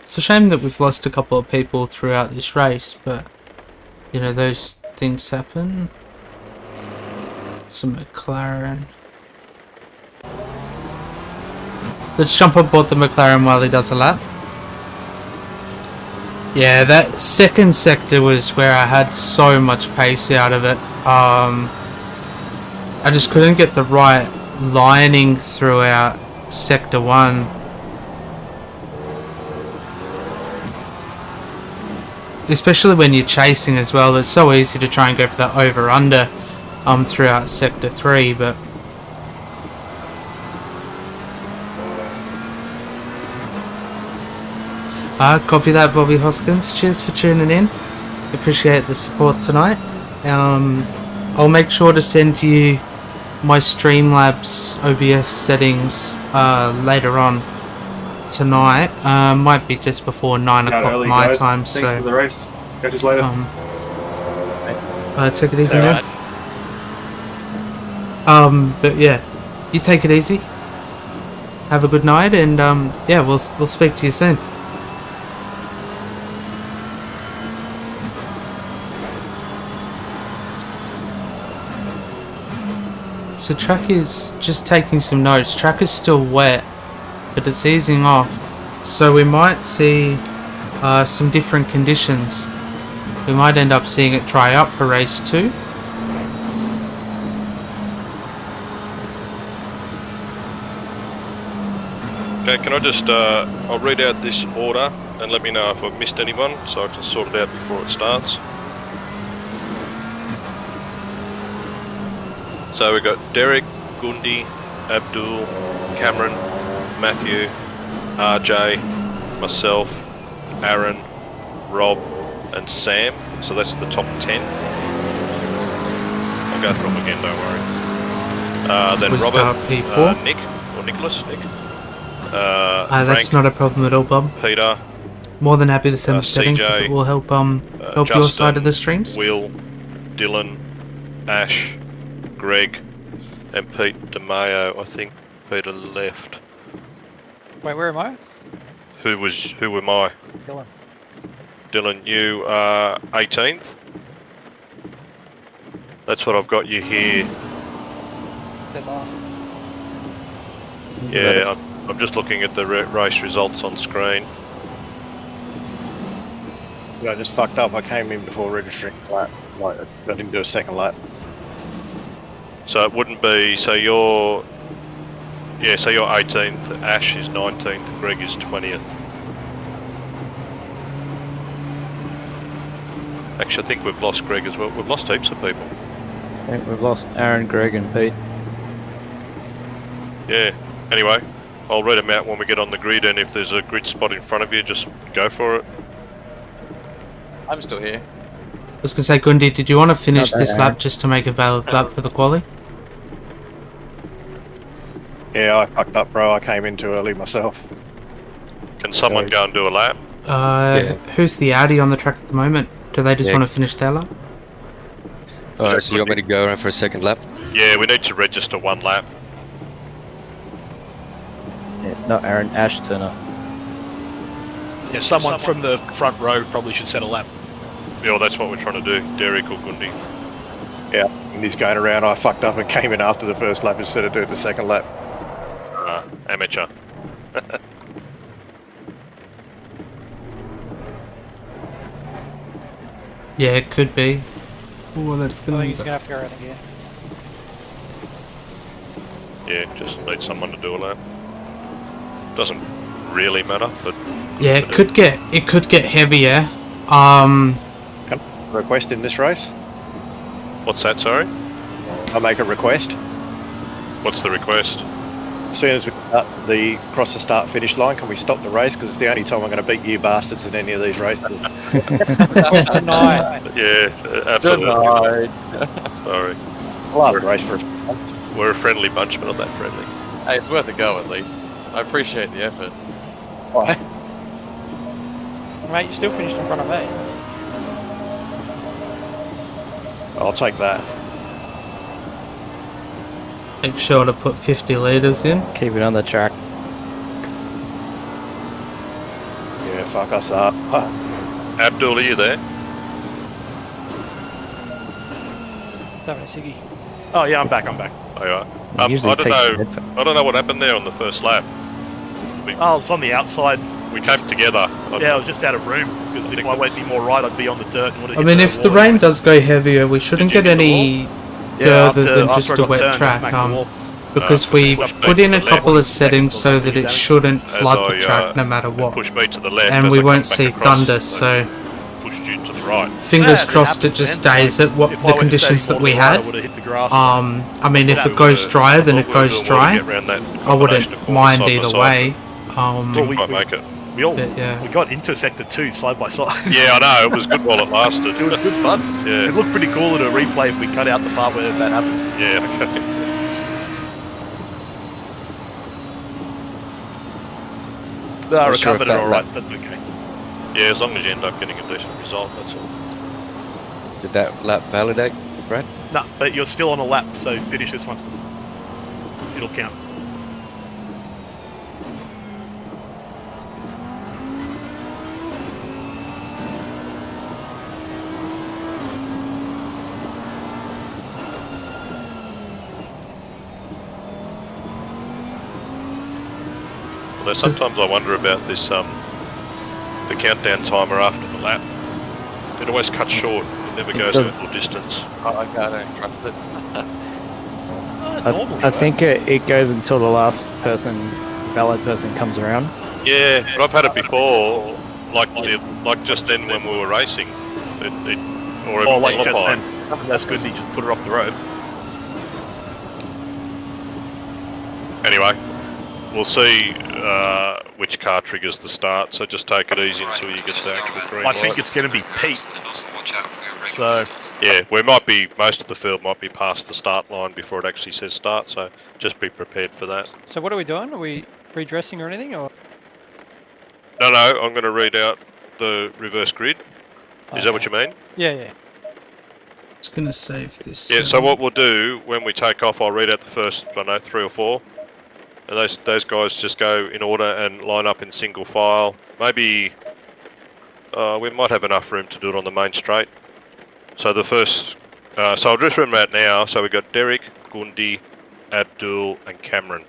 [SPEAKER 3] It's a shame that we've lost a couple of people throughout this race, but you know, those things happen. Some McLaren. Let's jump aboard the McLaren while he does a lap. Yeah, that second sector was where I had so much pace out of it. I just couldn't get the right lining throughout sector 1. Especially when you're chasing as well, it's so easy to try and go for the over-under throughout sector 3, but copy that, Bobby Hoskins. Cheers for tuning in. Appreciate the support tonight. I'll make sure to send you my Streamlabs OBS settings later on tonight. Might be just before 9 o'clock my time.
[SPEAKER 9] Thanks
[SPEAKER 3] So
[SPEAKER 9] for the race. Catch us later.
[SPEAKER 3] take it easy
[SPEAKER 9] All
[SPEAKER 3] now.
[SPEAKER 9] right.
[SPEAKER 3] But yeah, you take it easy. Have a good night, and yeah, we'll speak to you soon. So track is just taking some notes. Track is still wet, but it's easing off. So we might see some different conditions. We might end up seeing it dry up for race 2.
[SPEAKER 6] Okay, can I just, I'll read out this order and let me know if I've missed anyone so I can sort it out before it starts. So we've got Derek, Gundy, Abdul, Cameron, Matthew, RJ, myself, Aaron, Rob and Sam. So that's the top 10. I'll go through them again, don't worry. Then
[SPEAKER 3] We
[SPEAKER 6] Robert,
[SPEAKER 3] start P4.
[SPEAKER 6] Nick, or Nicholas, Nick.
[SPEAKER 3] That's
[SPEAKER 6] Frank,
[SPEAKER 3] not a problem at all, Bob.
[SPEAKER 6] Peter,
[SPEAKER 3] More than happy to send the settings if
[SPEAKER 6] CJ,
[SPEAKER 3] it will help help
[SPEAKER 6] Justin,
[SPEAKER 3] your side of the streams.
[SPEAKER 6] Will, Dylan, Ash, Greg, and Pete DeMayo. I think Peter left.
[SPEAKER 4] Wait, where am I?
[SPEAKER 6] Who am I?
[SPEAKER 4] Dylan.
[SPEAKER 6] Dylan, you are 18th. That's what I've got you here.
[SPEAKER 4] dead last.
[SPEAKER 6] Yeah, I'm just looking at the race results on screen.
[SPEAKER 15] Yeah, I just fucked up. I came in before registering lap. Like, I didn't do a second lap.
[SPEAKER 6] So it wouldn't be, so you're 18th, Ash is 19th, Greg is 20th. Actually, I think we've lost Greg as well. We've lost heaps of people.
[SPEAKER 11] I think we've lost Aaron, Greg, and Pete.
[SPEAKER 6] Yeah. Anyway, I'll read them out when we get on the grid, and if there's a grid spot in front of you, just go for it.
[SPEAKER 13] I'm still here.
[SPEAKER 3] I was going to say, Gundi, did you want to finish
[SPEAKER 11] Not bad,
[SPEAKER 3] this
[SPEAKER 11] Aaron.
[SPEAKER 3] lap just to make a valid lap for the quali?
[SPEAKER 15] Yeah, I fucked up, bro. I came in too early myself.
[SPEAKER 6] Can someone go and do a lap?
[SPEAKER 3] Who's the Audi on the track at the moment? Do they just
[SPEAKER 12] Yeah.
[SPEAKER 3] want to finish their lap?
[SPEAKER 12] Alright, so you want me to go around for a second lap?
[SPEAKER 6] Yeah, we need to register one lap.
[SPEAKER 11] Yeah, not Aaron, Ash Turner.
[SPEAKER 5] Yeah, someone from the front row probably should set a lap.
[SPEAKER 6] Yeah, that's what we're trying to do, Derek or Gundi.
[SPEAKER 15] Yeah, and he's going around. I fucked up and came in after the first lap instead of doing the second lap.
[SPEAKER 6] Amateur.
[SPEAKER 3] Yeah, it could be. Oh, that's
[SPEAKER 4] I
[SPEAKER 3] going
[SPEAKER 4] think he's
[SPEAKER 3] to
[SPEAKER 4] gonna have to go around again.
[SPEAKER 6] Yeah, just need someone to do a lap. Doesn't really matter, but
[SPEAKER 3] Yeah, it could get heavier.
[SPEAKER 15] Can I request in this race?
[SPEAKER 6] what's that? Sorry.
[SPEAKER 15] I make a request.
[SPEAKER 6] What's the request?
[SPEAKER 15] As soon as we cross the start-finish line, can we stop the race? Because it's the only time I'm going to beat you bastards in any of these races.
[SPEAKER 4] Denied.
[SPEAKER 6] Yeah, absolutely.
[SPEAKER 13] Denied.
[SPEAKER 6] Sorry.
[SPEAKER 15] I love the race for a
[SPEAKER 6] We're a friendly bunch, but not that friendly.
[SPEAKER 13] Hey, it's worth a go at least. I appreciate the effort.
[SPEAKER 15] Why?
[SPEAKER 4] Mate, you still finished in front of me.
[SPEAKER 15] I'll take that.
[SPEAKER 3] make sure to put 50 litres in.
[SPEAKER 11] Keep it on the track.
[SPEAKER 15] Yeah, fuck us up.
[SPEAKER 6] Abdul, are you there?
[SPEAKER 4] It's having a ciggy.
[SPEAKER 5] Oh yeah, I'm back.
[SPEAKER 6] Oh, you are. I
[SPEAKER 11] Usually
[SPEAKER 6] don't
[SPEAKER 11] takes
[SPEAKER 6] know. I don't know what happened there on the first lap.
[SPEAKER 5] Oh, it's on the outside.
[SPEAKER 6] We came together.
[SPEAKER 5] Yeah, I was just out of room because if I went any more right, I'd be on the dirt. And
[SPEAKER 3] I mean, if the rain does go heavier, we shouldn't get any further than just a wet track. Because we put in a couple of settings so that it shouldn't flood the track no matter what.
[SPEAKER 6] Push me to the left
[SPEAKER 3] And
[SPEAKER 6] as
[SPEAKER 3] we
[SPEAKER 6] I
[SPEAKER 3] won't
[SPEAKER 6] come back
[SPEAKER 3] see
[SPEAKER 6] across,
[SPEAKER 3] thunder, so
[SPEAKER 6] pushed you to the right.
[SPEAKER 3] fingers crossed it just stays at what the conditions that we had. I mean, if it goes dry, then it goes dry. I wouldn't mind either way.
[SPEAKER 5] We
[SPEAKER 6] make it.
[SPEAKER 5] We all
[SPEAKER 3] yeah.
[SPEAKER 5] we got into sector 2 side by side.
[SPEAKER 6] Yeah, I know. It was good while it lasted.
[SPEAKER 5] It was good fun.
[SPEAKER 6] Yeah.
[SPEAKER 5] It looked pretty cool in a replay if we cut out the part where that happened.
[SPEAKER 6] Yeah. Okay.
[SPEAKER 5] I
[SPEAKER 12] Not sure if
[SPEAKER 5] recovered it
[SPEAKER 12] that
[SPEAKER 5] alright.
[SPEAKER 12] lap-
[SPEAKER 5] That's okay.
[SPEAKER 6] Yeah, as long as you end up getting a decent result, that's all.
[SPEAKER 12] Did that lap validate, Brad?
[SPEAKER 5] No, but you're still on a lap, so finish this one. It'll count.
[SPEAKER 6] Although sometimes I wonder about this, the countdown timer after the lap. It always cuts short. It never goes the full distance.
[SPEAKER 13] Oh, okay, I don't trust it.
[SPEAKER 11] I think it goes until the last valid person comes around.
[SPEAKER 6] Yeah, but I've had it before, like just then when we were racing.
[SPEAKER 5] Or like just then. That's good, you just put her off the road.
[SPEAKER 6] Anyway, we'll see which car triggers the start, so just take it easy until you get the actual green light.
[SPEAKER 5] I think it's going to be Pete. So
[SPEAKER 6] yeah, most of the field might be past the start line before it actually says start, so just be prepared for that.
[SPEAKER 4] So what are we doing? Are we redressing or anything? Or
[SPEAKER 6] No, I'm going to read out the reverse grid. Is that what you mean?
[SPEAKER 4] Yeah.
[SPEAKER 3] Just going to save this.
[SPEAKER 6] Yeah, so what we'll do, when we take off, I'll read out the first, I don't know, 3 or 4. And those guys just go in order and line up in single file. Maybe we might have enough room to do it on the main straight. So the first, so I'll just run them out now. So we've got Derek, Gundi, Abdul, and Cameron.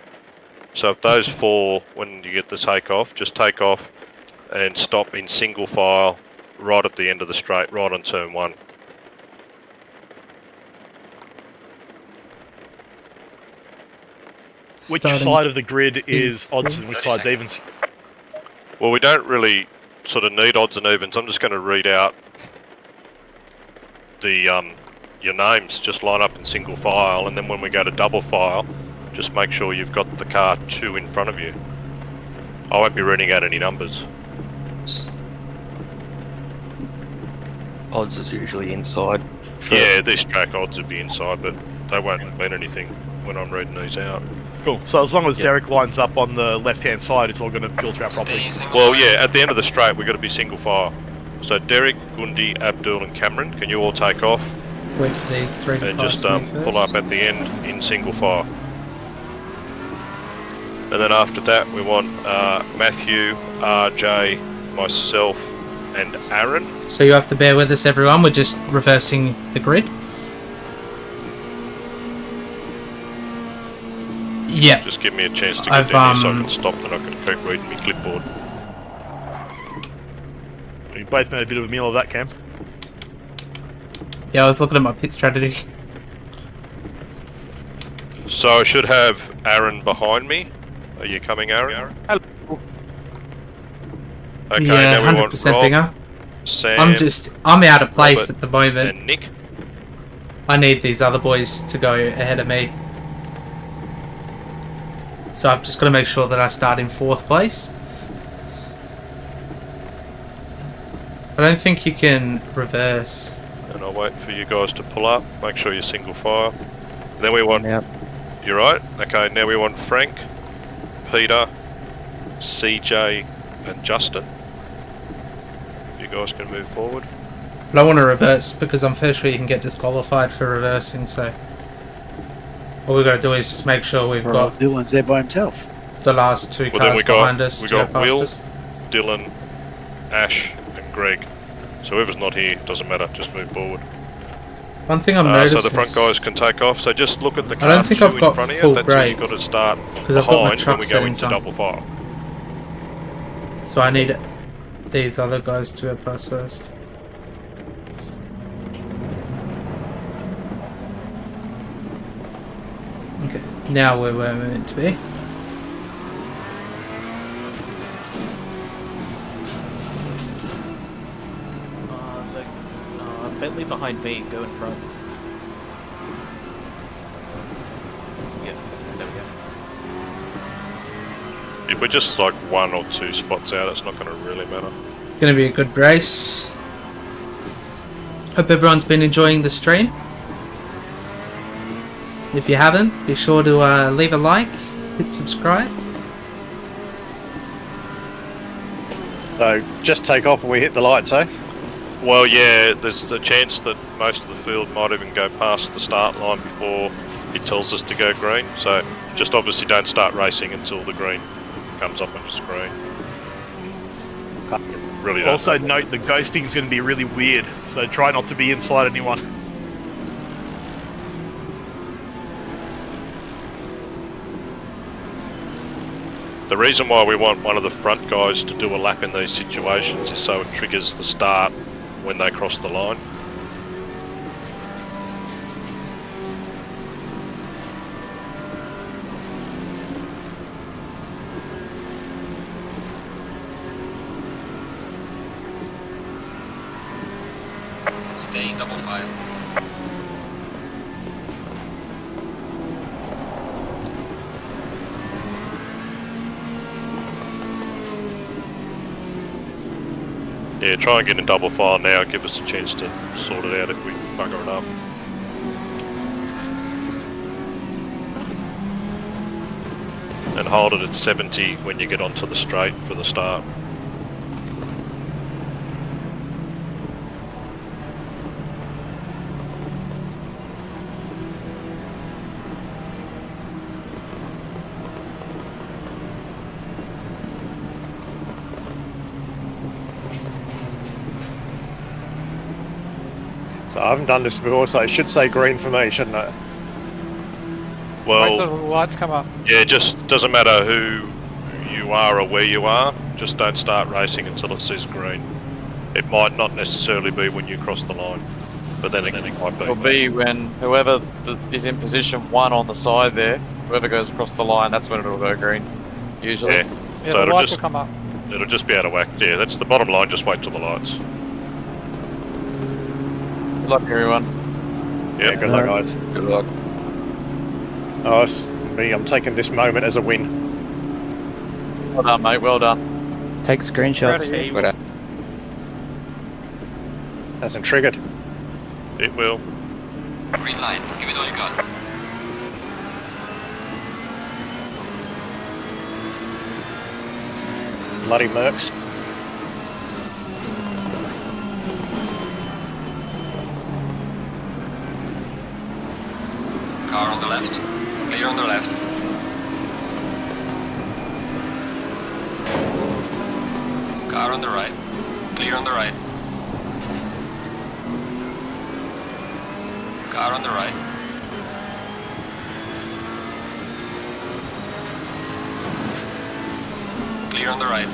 [SPEAKER 6] So if those four, when you get the takeoff, just take off and stop in single file right at the end of the straight, right on turn 1.
[SPEAKER 5] Which side of the grid is odds and which side's evens?
[SPEAKER 6] Well, we don't really sort of need odds and evens. I'm just going to read out the your names. Just line up in single file, and then when we go to double file, just make sure you've got the car 2 in front of you. I won't be reading out any numbers.
[SPEAKER 8] Odds is usually inside.
[SPEAKER 6] Yeah, this track odds would be inside, but they won't mean anything when I'm reading these out.
[SPEAKER 5] Cool. So as long as Derek lines up on the left-hand side, it's all going to filter out properly.
[SPEAKER 6] Well, yeah, at the end of the straight, we've got to be single file. So Derek, Gundi, Abdul, and Cameron, can you all take off?
[SPEAKER 3] Wait for these 3 to
[SPEAKER 6] and
[SPEAKER 3] pass
[SPEAKER 6] just
[SPEAKER 3] me first.
[SPEAKER 6] pull up at the end in single file. And then after that, we want Matthew, RJ, myself, and Aaron.
[SPEAKER 3] So you have to bear with us, everyone. We're just reversing the grid. Yeah.
[SPEAKER 6] Just give me a chance to get down here so I can stop, then I can keep reading my clipboard.
[SPEAKER 5] We both made a bit of a meal of that, Cam.
[SPEAKER 3] Yeah, I was looking at my pit strategy.
[SPEAKER 6] So I should have Aaron behind me. Are you coming, Aaron?
[SPEAKER 3] Hello.
[SPEAKER 6] Okay,
[SPEAKER 3] yeah,
[SPEAKER 6] now we want
[SPEAKER 3] 100%
[SPEAKER 6] Rob,
[SPEAKER 3] Binger.
[SPEAKER 6] Sam,
[SPEAKER 3] I'm out of place
[SPEAKER 6] Robert,
[SPEAKER 3] at the moment.
[SPEAKER 6] and Nick.
[SPEAKER 3] I need these other boys to go ahead of me. So I've just got to make sure that I start in 4th place. I don't think you can reverse.
[SPEAKER 6] And I'll wait for you guys to pull up. Make sure you're single file. Then we want... You're right? Okay, now we want Frank, Peter, CJ, and Justin. You guys can move forward.
[SPEAKER 3] But I want to reverse because I'm fairly sure you can get disqualified for reversing, so... All we've got to do is just make sure we've got...
[SPEAKER 17] Dylan's there by himself.
[SPEAKER 3] The last 2 cars behind us to go past us.
[SPEAKER 6] Dylan, Ash, and Greg. So whoever's not here, doesn't matter, just move forward.
[SPEAKER 3] One thing I'm noticing
[SPEAKER 6] so the front guys can take off, so just look at the car
[SPEAKER 3] I don't think
[SPEAKER 6] 2
[SPEAKER 3] I've got
[SPEAKER 6] in front of
[SPEAKER 3] full
[SPEAKER 6] you, that's where you've
[SPEAKER 3] brake,
[SPEAKER 6] got to start
[SPEAKER 3] because I've got my
[SPEAKER 6] behind
[SPEAKER 3] truck
[SPEAKER 6] when we go into
[SPEAKER 3] settings on.
[SPEAKER 6] double file.
[SPEAKER 3] So I need these other guys to go past first. Okay, now we're where we're meant to be.
[SPEAKER 18] Bentley behind me, go in front. Yeah, there we go.
[SPEAKER 6] If we're just like 1 or 2 spots out, it's not going to really matter.
[SPEAKER 3] Gonna be a good race. Hope everyone's been enjoying the stream. If you haven't, be sure to leave a like, hit subscribe.
[SPEAKER 15] So just take off when we hit the lights, eh?
[SPEAKER 6] Well, yeah, there's a chance that most of the field might even go past the start line before it tells us to go green. So just obviously don't start racing until the green comes up on your screen. Really don't.
[SPEAKER 5] Also note the ghosting is going to be really weird, so try not to be inside anyone.
[SPEAKER 6] The reason why we want one of the front guys to do a lap in these situations is so it triggers the start when they cross the line.
[SPEAKER 7] Stay in double file.
[SPEAKER 6] Yeah, try and get in double file now, give us a chance to sort it out if we bugger it up. And hold it at 70 when you get onto the straight for the start.
[SPEAKER 15] So I haven't done this before, so it should say green for me, shouldn't it?
[SPEAKER 5] Well,
[SPEAKER 4] Wait till the lights come up.
[SPEAKER 5] yeah, it just doesn't matter who you are or where you are. Just don't start racing until it says green. It might not necessarily be when you cross the line, but then again it might be.
[SPEAKER 13] It'll be when whoever is in position 1 on the side there, whoever goes across the line, that's when it'll go green. Usually.
[SPEAKER 5] Yeah,
[SPEAKER 4] Yeah,
[SPEAKER 5] so
[SPEAKER 4] the
[SPEAKER 5] it'll
[SPEAKER 4] lights
[SPEAKER 5] just
[SPEAKER 4] will come up.
[SPEAKER 5] it'll just be out of whack. Yeah, that's the bottom line. Just wait till the lights.
[SPEAKER 13] Good luck, everyone.
[SPEAKER 15] Yeah, good luck, guys.
[SPEAKER 16] Good luck.
[SPEAKER 15] Oh, it's me. I'm taking this moment as a win.
[SPEAKER 13] Well done, mate. Well done.
[SPEAKER 11] Take screenshots.
[SPEAKER 18] Ready.
[SPEAKER 11] But,
[SPEAKER 15] Hasn't triggered.
[SPEAKER 5] It will.
[SPEAKER 7] Green light. Give it all you got.
[SPEAKER 15] Bloody mercs.
[SPEAKER 7] Car on the left. Clear on the left. Car on the right. Clear on the right. Car on the right. Clear on the right.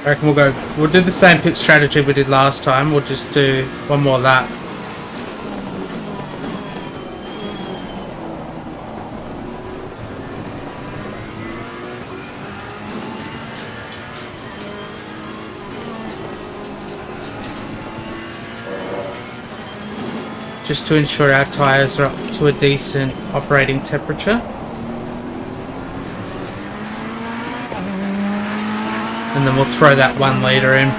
[SPEAKER 3] I reckon we'll do the same pit strategy we did last time. We'll just do one more lap. Just to ensure our tyres are up to a decent operating temperature. And then we'll throw that 1 litre in.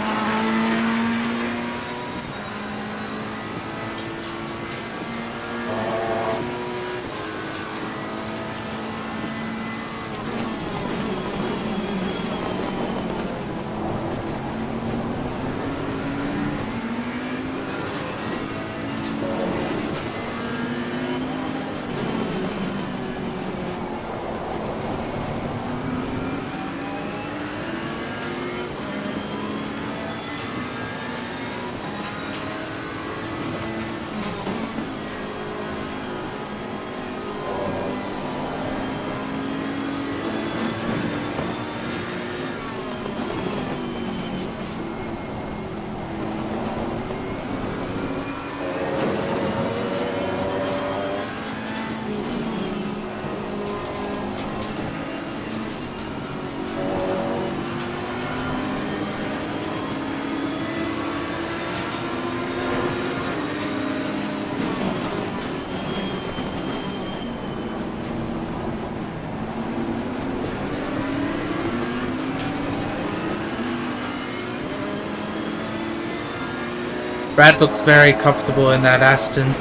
[SPEAKER 3] Brad looks very comfortable in that Aston.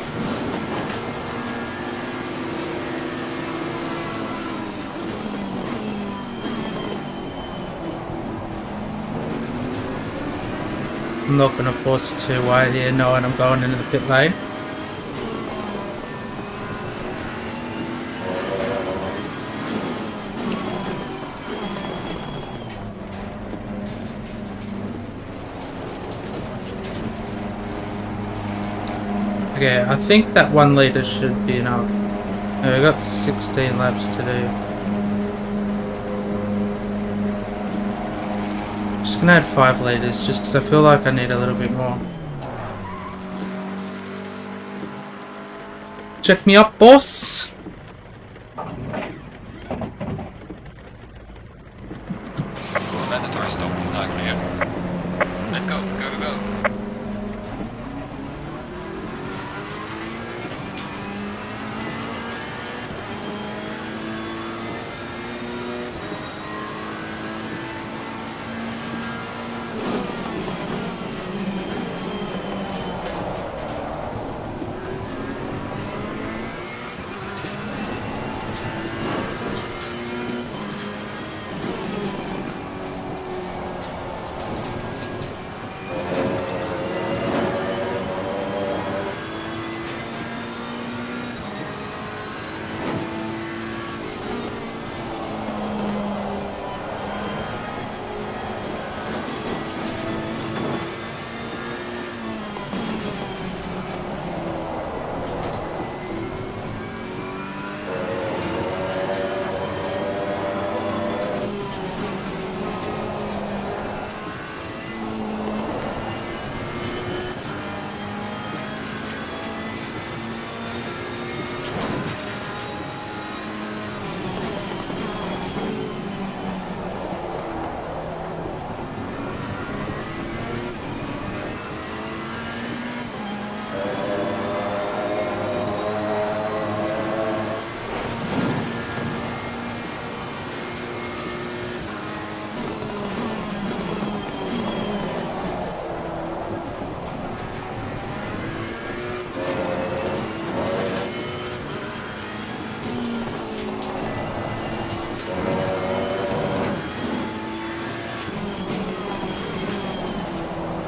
[SPEAKER 3] I'm not going to force it too wide here, knowing I'm going into the pit lane. Okay, I think that 1 litre should be enough. We've got 16 laps to do. Just gonna add 5 litres just because I feel like I need a little bit more. Check me up, boss!
[SPEAKER 7] Mandatory stop is not clear. Let's go. Go, go, go.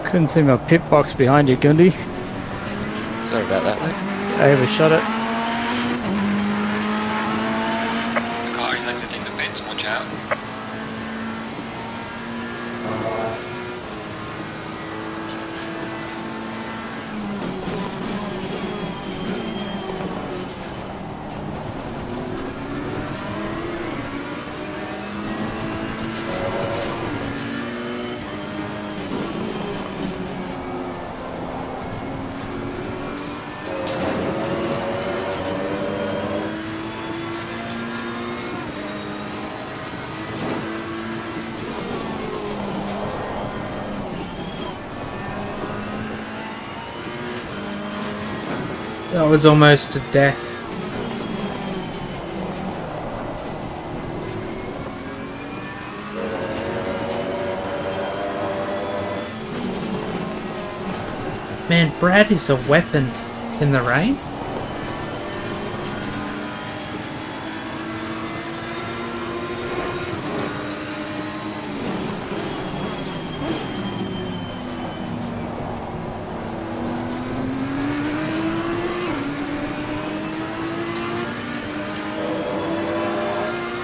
[SPEAKER 11] Couldn't see my pit box behind you, Gundy.
[SPEAKER 12] Sorry about that, mate.
[SPEAKER 11] I overshot it.
[SPEAKER 7] The car is exiting the pits, watch out.
[SPEAKER 3] That was almost a death. Man, Brad is a weapon in the rain.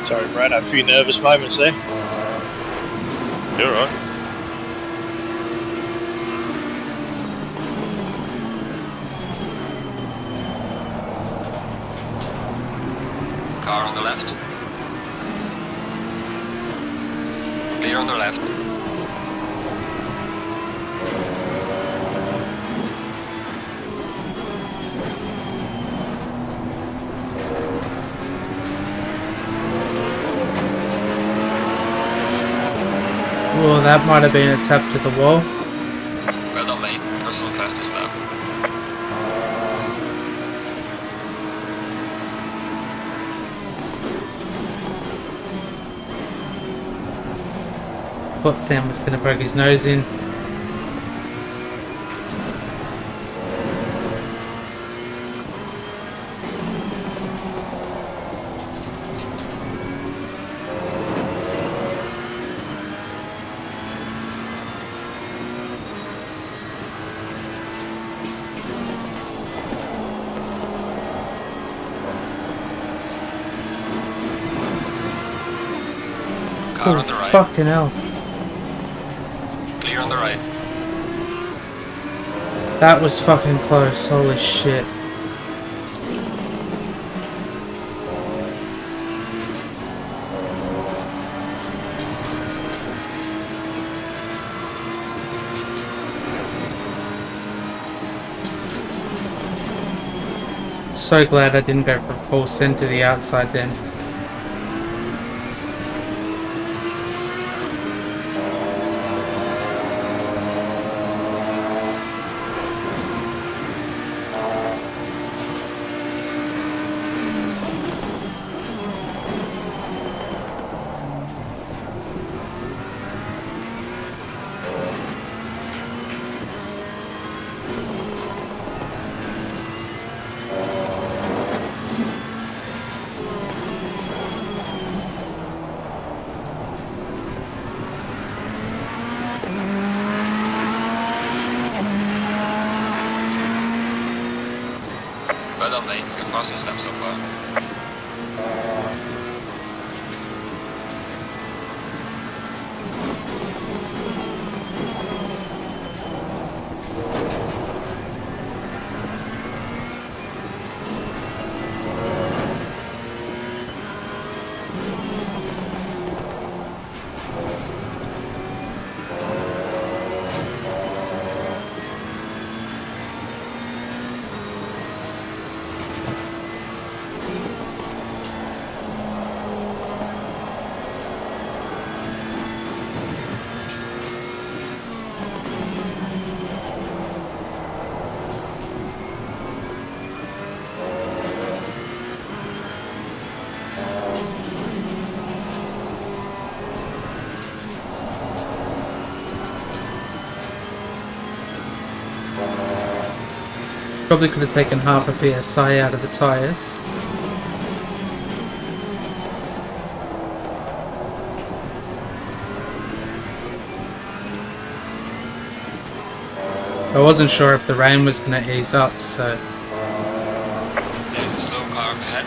[SPEAKER 15] Sorry, Brad, I had a few nervous moments there.
[SPEAKER 6] You're right.
[SPEAKER 7] Car on the left. Clear on the left.
[SPEAKER 3] Well, that might have been a tap to the wall.
[SPEAKER 7] Well done, mate. Personal fastest lap.
[SPEAKER 3] Thought Sam was going to poke his nose in.
[SPEAKER 7] Car on the right.
[SPEAKER 3] Fucking hell.
[SPEAKER 7] Clear on the right.
[SPEAKER 3] That was fucking close. Holy shit. So glad I didn't go for full send to the outside then.
[SPEAKER 7] Well done, mate. Your fastest lap so far.
[SPEAKER 3] Probably could have taken half a PSI out of the tyres. I wasn't sure if the rain was going to ease up, so...
[SPEAKER 7] There's a slow car up ahead.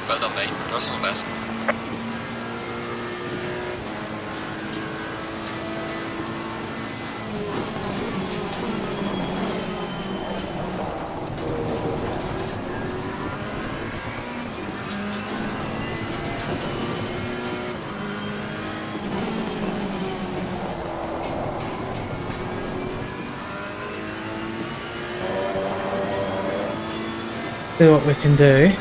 [SPEAKER 7] Well done, mate. Personal best.
[SPEAKER 3] See what we can do.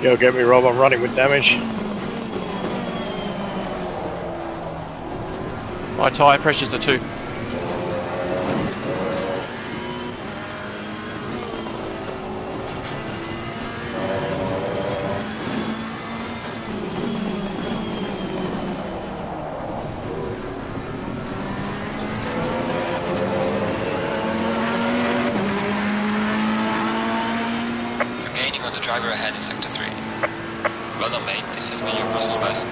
[SPEAKER 15] You'll get me, Rob. I'm running with damage.
[SPEAKER 13] My tyre pressures are 2.
[SPEAKER 7] You're gaining on the driver ahead in sector 3. Well done, mate. This has been your personal best.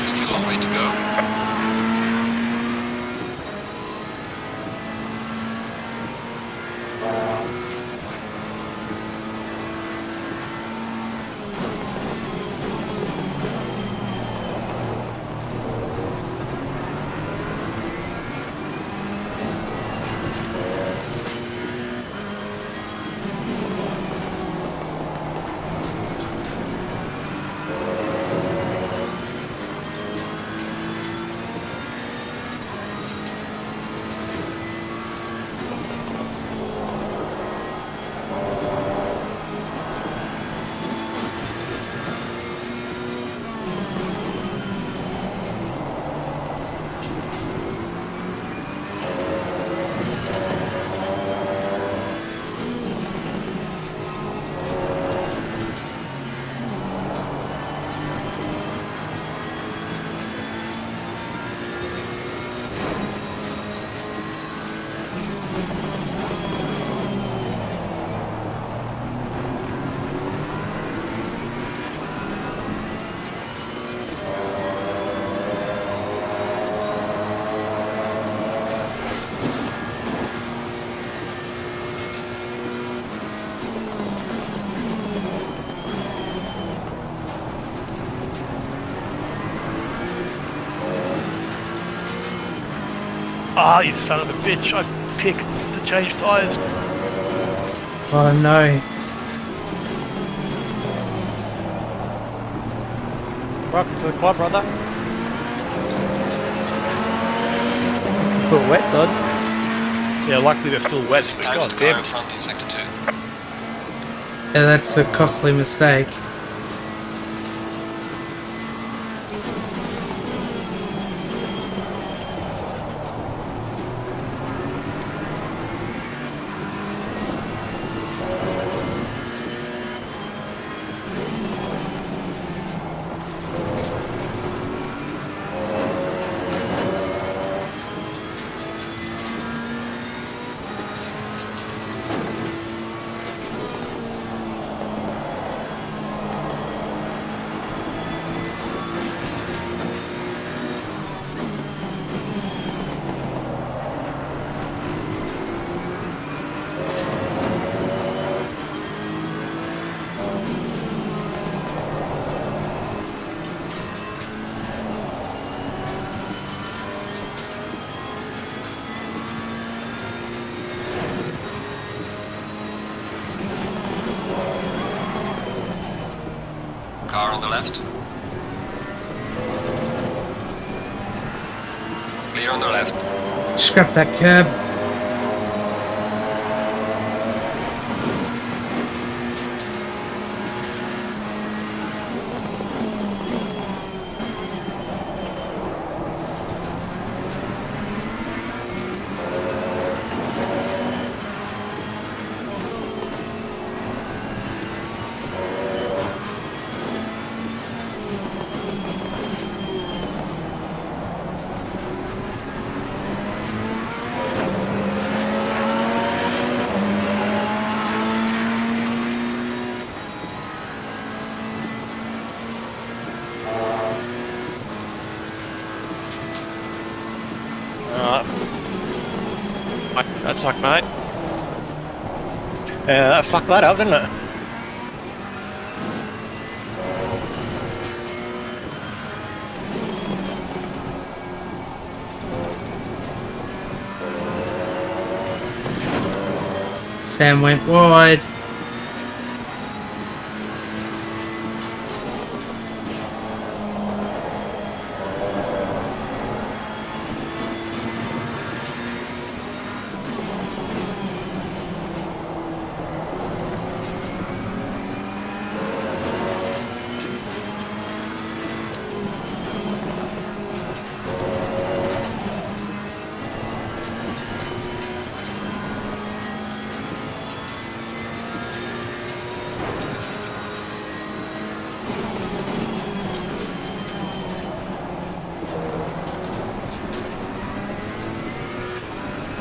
[SPEAKER 7] Still a long way to go.
[SPEAKER 17] Ah, you son of a bitch! I picked to change tyres.
[SPEAKER 3] Oh no.
[SPEAKER 4] Welcome to the club, brother.
[SPEAKER 11] Put wets on.
[SPEAKER 17] Yeah, luckily they're still wet, but god damn
[SPEAKER 7] in
[SPEAKER 17] it.
[SPEAKER 7] front in sector 2.
[SPEAKER 3] Yeah, that's a costly mistake.
[SPEAKER 7] Car on the left. Clear on the left.
[SPEAKER 3] Scrap that curb.
[SPEAKER 15] That sucked, mate. That fucked that up, didn't it?
[SPEAKER 3] Sam went wide.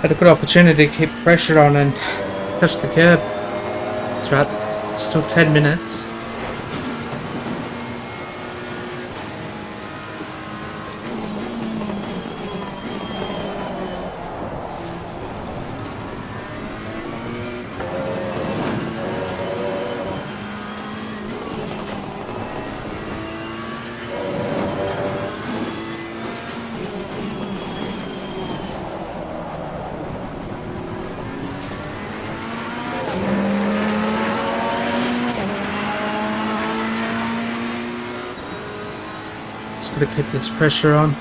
[SPEAKER 3] Had a good opportunity to keep pressure on and push the curb. It's right, still 10 minutes. Just gotta keep this pressure on.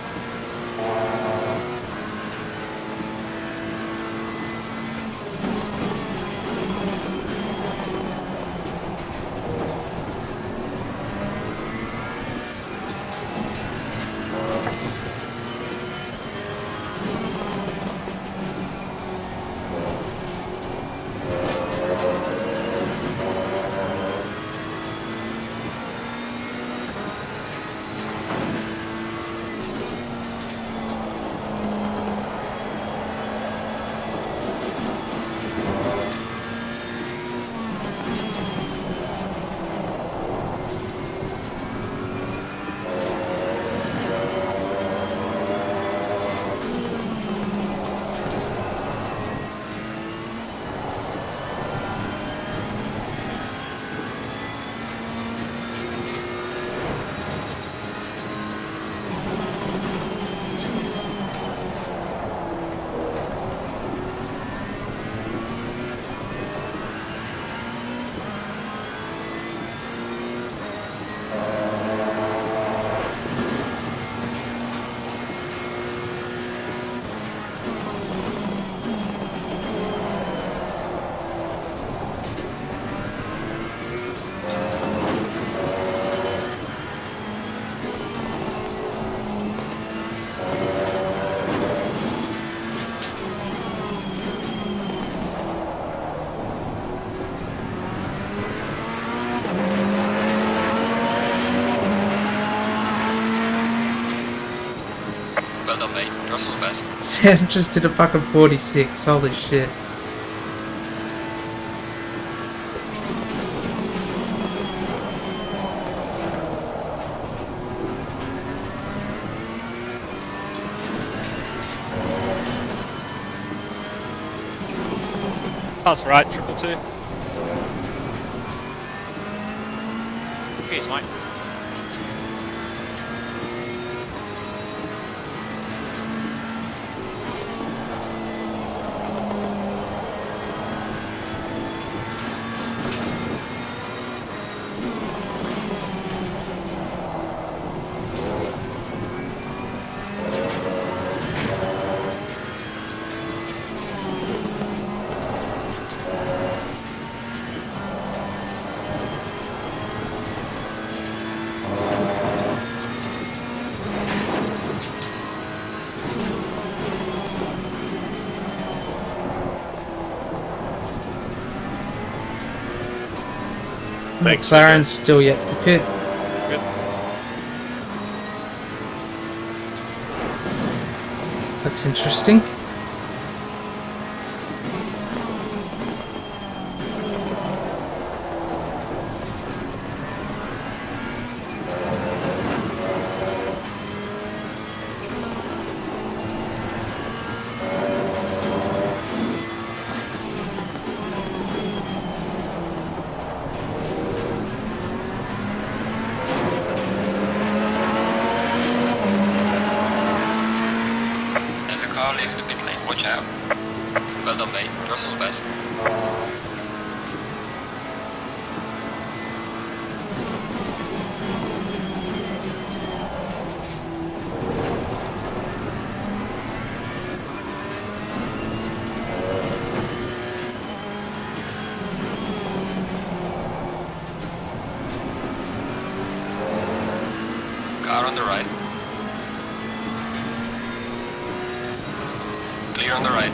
[SPEAKER 7] mate. Personal best.
[SPEAKER 3] Sam just did a fucking 46. Holy shit.
[SPEAKER 4] That's right, 222. Cheers, mate.
[SPEAKER 5] Thanks.
[SPEAKER 3] McLaren's still yet to pit.
[SPEAKER 4] Good.
[SPEAKER 3] That's interesting.
[SPEAKER 7] There's a car leaving the pit lane. Watch out. Well done, mate. Personal best. Car on the right. Clear on the right.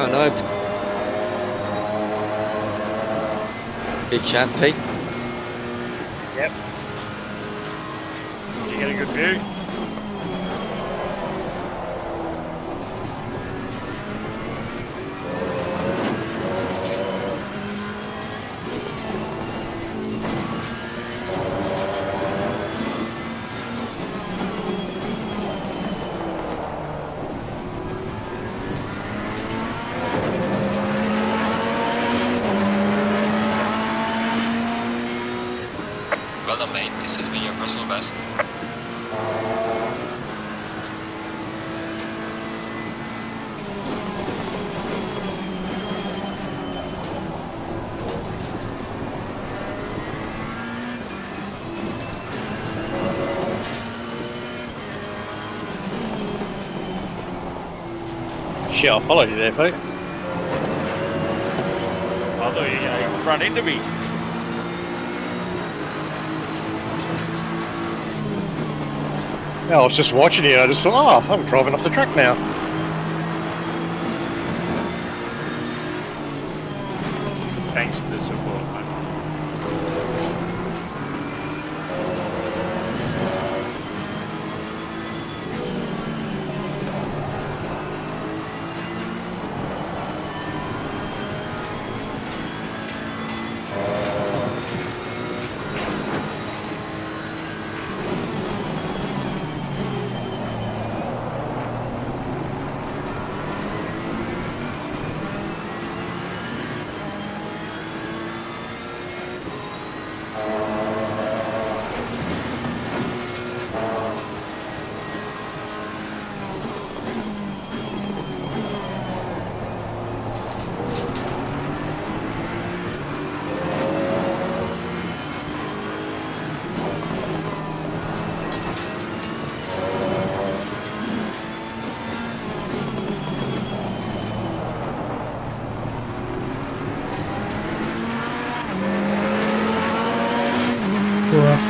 [SPEAKER 12] Oh no. Big champ, Pete.
[SPEAKER 17] Yep. Did you get a good view?
[SPEAKER 7] Well done, mate. This has been your personal best.
[SPEAKER 4] Shit, I followed you there, Pete. I thought you were going to run into me.
[SPEAKER 15] Yeah, I was just watching you and I just thought, oh, I'm driving off the track now.
[SPEAKER 17] Thanks for the support, mate.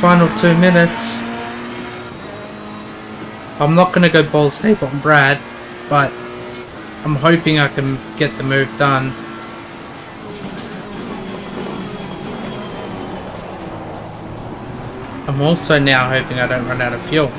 [SPEAKER 3] final 2 minutes. I'm not going to go balls deep on Brad, but I'm hoping I can get the move done. I'm also now hoping I don't run out of fuel.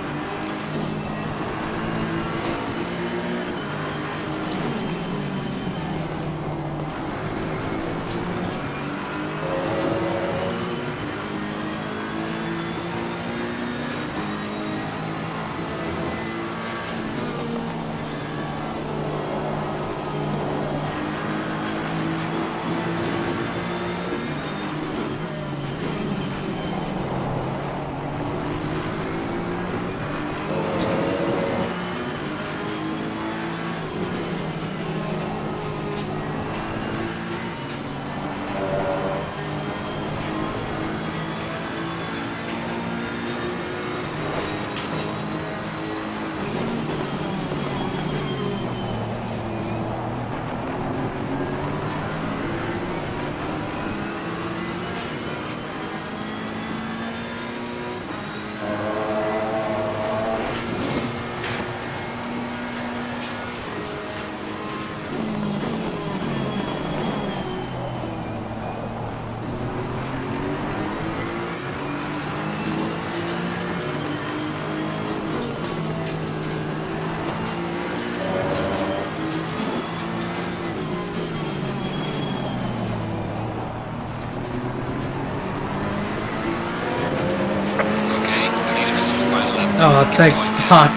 [SPEAKER 3] Oh, thank fuck.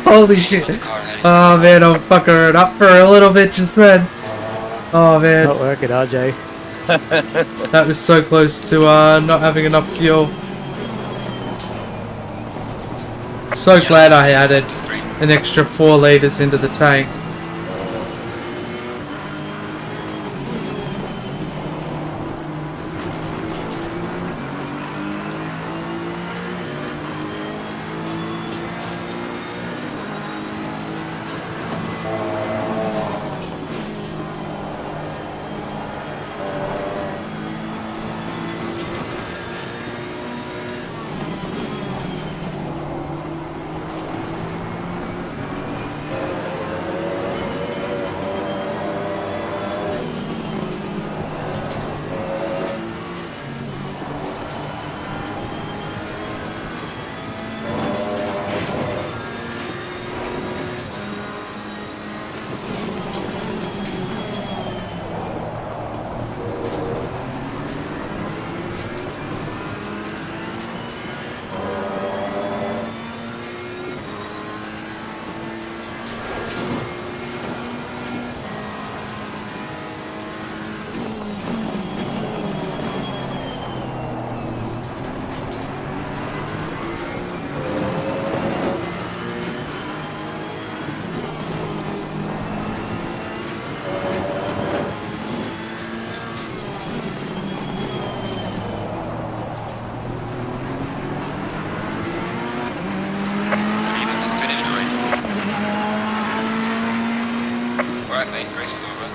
[SPEAKER 3] Holy shit. Oh man, I'm fucking it up for a little bit just then. Oh man.
[SPEAKER 11] Not working, RJ.
[SPEAKER 3] That was so close to not having enough fuel. So glad I added an extra 4 litres into the tank.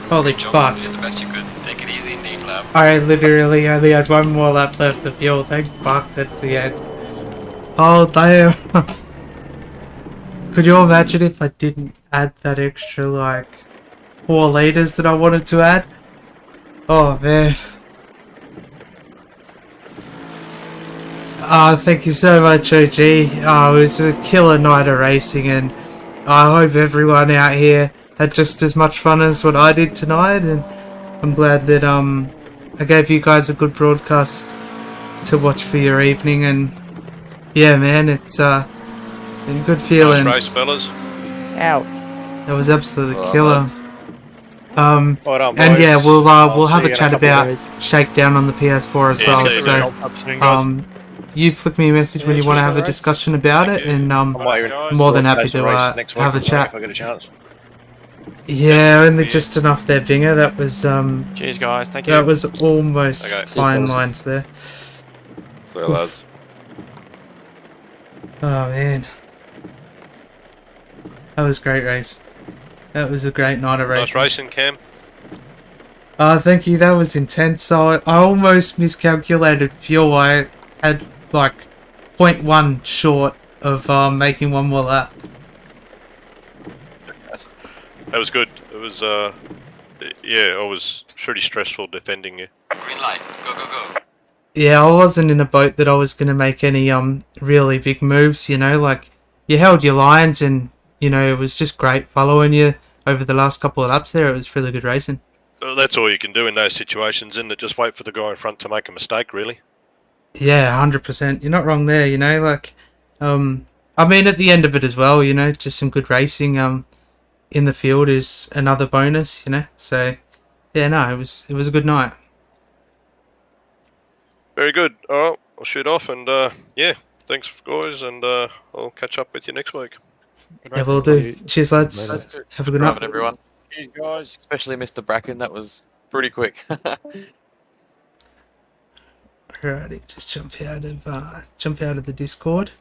[SPEAKER 3] Holy fuck.
[SPEAKER 7] You did the best you could. Take it easy indeed, lab.
[SPEAKER 3] I literally only had 1 more lap left of fuel. Thank fuck, that's the end. Oh damn. Could you imagine if I didn't add that extra like 4 litres that I wanted to add? Oh man. Thank you so much, OG. It was a killer night of racing, and I hope everyone out here had just as much fun as what I did tonight, and I'm glad that I gave you guys a good broadcast to watch for your evening, and yeah man, it's been good feelings.
[SPEAKER 5] Nice race, fellas.
[SPEAKER 11] Ow.
[SPEAKER 3] That was absolutely killer.
[SPEAKER 15] Well done,
[SPEAKER 3] and
[SPEAKER 15] boys.
[SPEAKER 3] yeah, we'll
[SPEAKER 15] I'll
[SPEAKER 3] have
[SPEAKER 15] see
[SPEAKER 3] a
[SPEAKER 15] you in
[SPEAKER 3] chat
[SPEAKER 15] a couple of
[SPEAKER 3] about
[SPEAKER 15] days.
[SPEAKER 3] Shakedown on the PS4 as well. So you flick me a message when you want to have a discussion about it, and I'm more than happy to have a chat.
[SPEAKER 15] If I get a chance.
[SPEAKER 3] Yeah, only just enough there, Binger. That was
[SPEAKER 14] Cheers, guys. Thank you.
[SPEAKER 3] that was almost
[SPEAKER 14] Okay.
[SPEAKER 3] fine lines there.
[SPEAKER 16] See you, lads.
[SPEAKER 3] Oh man, that was a great race. That was a great night of racing.
[SPEAKER 5] Nice racing, Cam.
[SPEAKER 3] Thank you. That was intense. So I almost miscalculated fuel. I had like 0.1 short of making one more lap.
[SPEAKER 5] That was good. It was, yeah, it was pretty stressful defending you.
[SPEAKER 7] Green light. Go, go, go.
[SPEAKER 3] Yeah, I wasn't in a boat that I was going to make any really big moves, you know, like you held your lines and, you know, it was just great following you over the last couple of laps there. It was really good racing.
[SPEAKER 5] Well, that's all you can do in those situations, isn't it? Just wait for the guy in front to make a mistake, really.
[SPEAKER 3] Yeah, 100%. You're not wrong there, you know, like, I mean, at the end of it as well, you know, just some good racing in the field is another bonus, you know, so, yeah, no, it was a good night.
[SPEAKER 5] Very good. All right, I'll shoot off, and yeah, thanks, guys, and I'll catch up with you next week.
[SPEAKER 3] Yeah, we'll do. Cheers, lads. Have a good night.
[SPEAKER 13] Everyone. Cheers, guys. Especially Mr. Bracken, that was pretty quick.
[SPEAKER 3] Alrighty, just jump out of the Discord.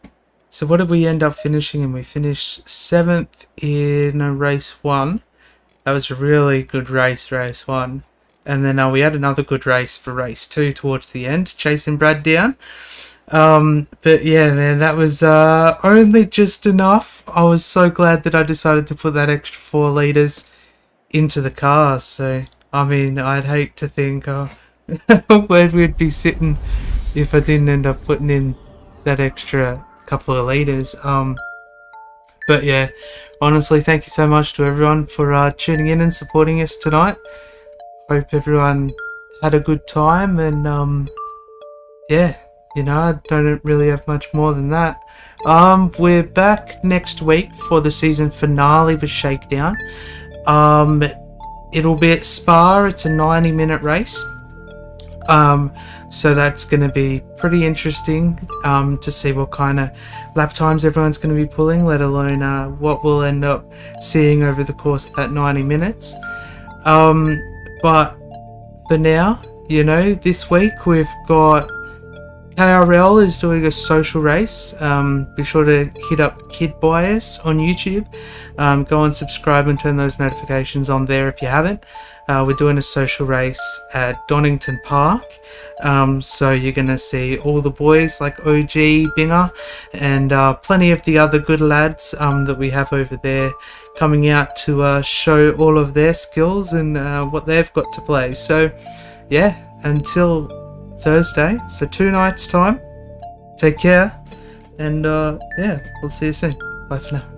[SPEAKER 3] So what did we end up finishing in? We finished 7th in race 1. That was a really good race 1. And then we had another good race for race 2 towards the end, chasing Brad down. But yeah, man, that was only just enough. I was so glad that I decided to put that extra 4 litres into the car. So, I mean, I'd hate to think where we'd be sitting if I didn't end up putting in that extra couple of litres. But yeah, honestly, thank you so much to everyone for tuning in and supporting us tonight. Hope everyone had a good time, and yeah, you know, I don't really have much more than that. We're back next week for the season finale of Shakedown. It'll be at Spa. It's a 90-minute race. So that's going to be pretty interesting to see what kind of lap times everyone's going to be pulling, let alone what we'll end up seeing over the course of that 90 minutes. But for now, you know, this week we've got KRL is doing a social race. Be sure to hit up Kid Bias on YouTube. Go and subscribe and turn those notifications on there if you haven't. We're doing a social race at Donington Park. So you're going to see all the boys like OG, Binger, and plenty of the other good lads that we have over there coming out to show all of their skills and what they've got to play. So yeah, until Thursday, so 2 nights time, take care, and yeah, we'll see you soon. Bye for now.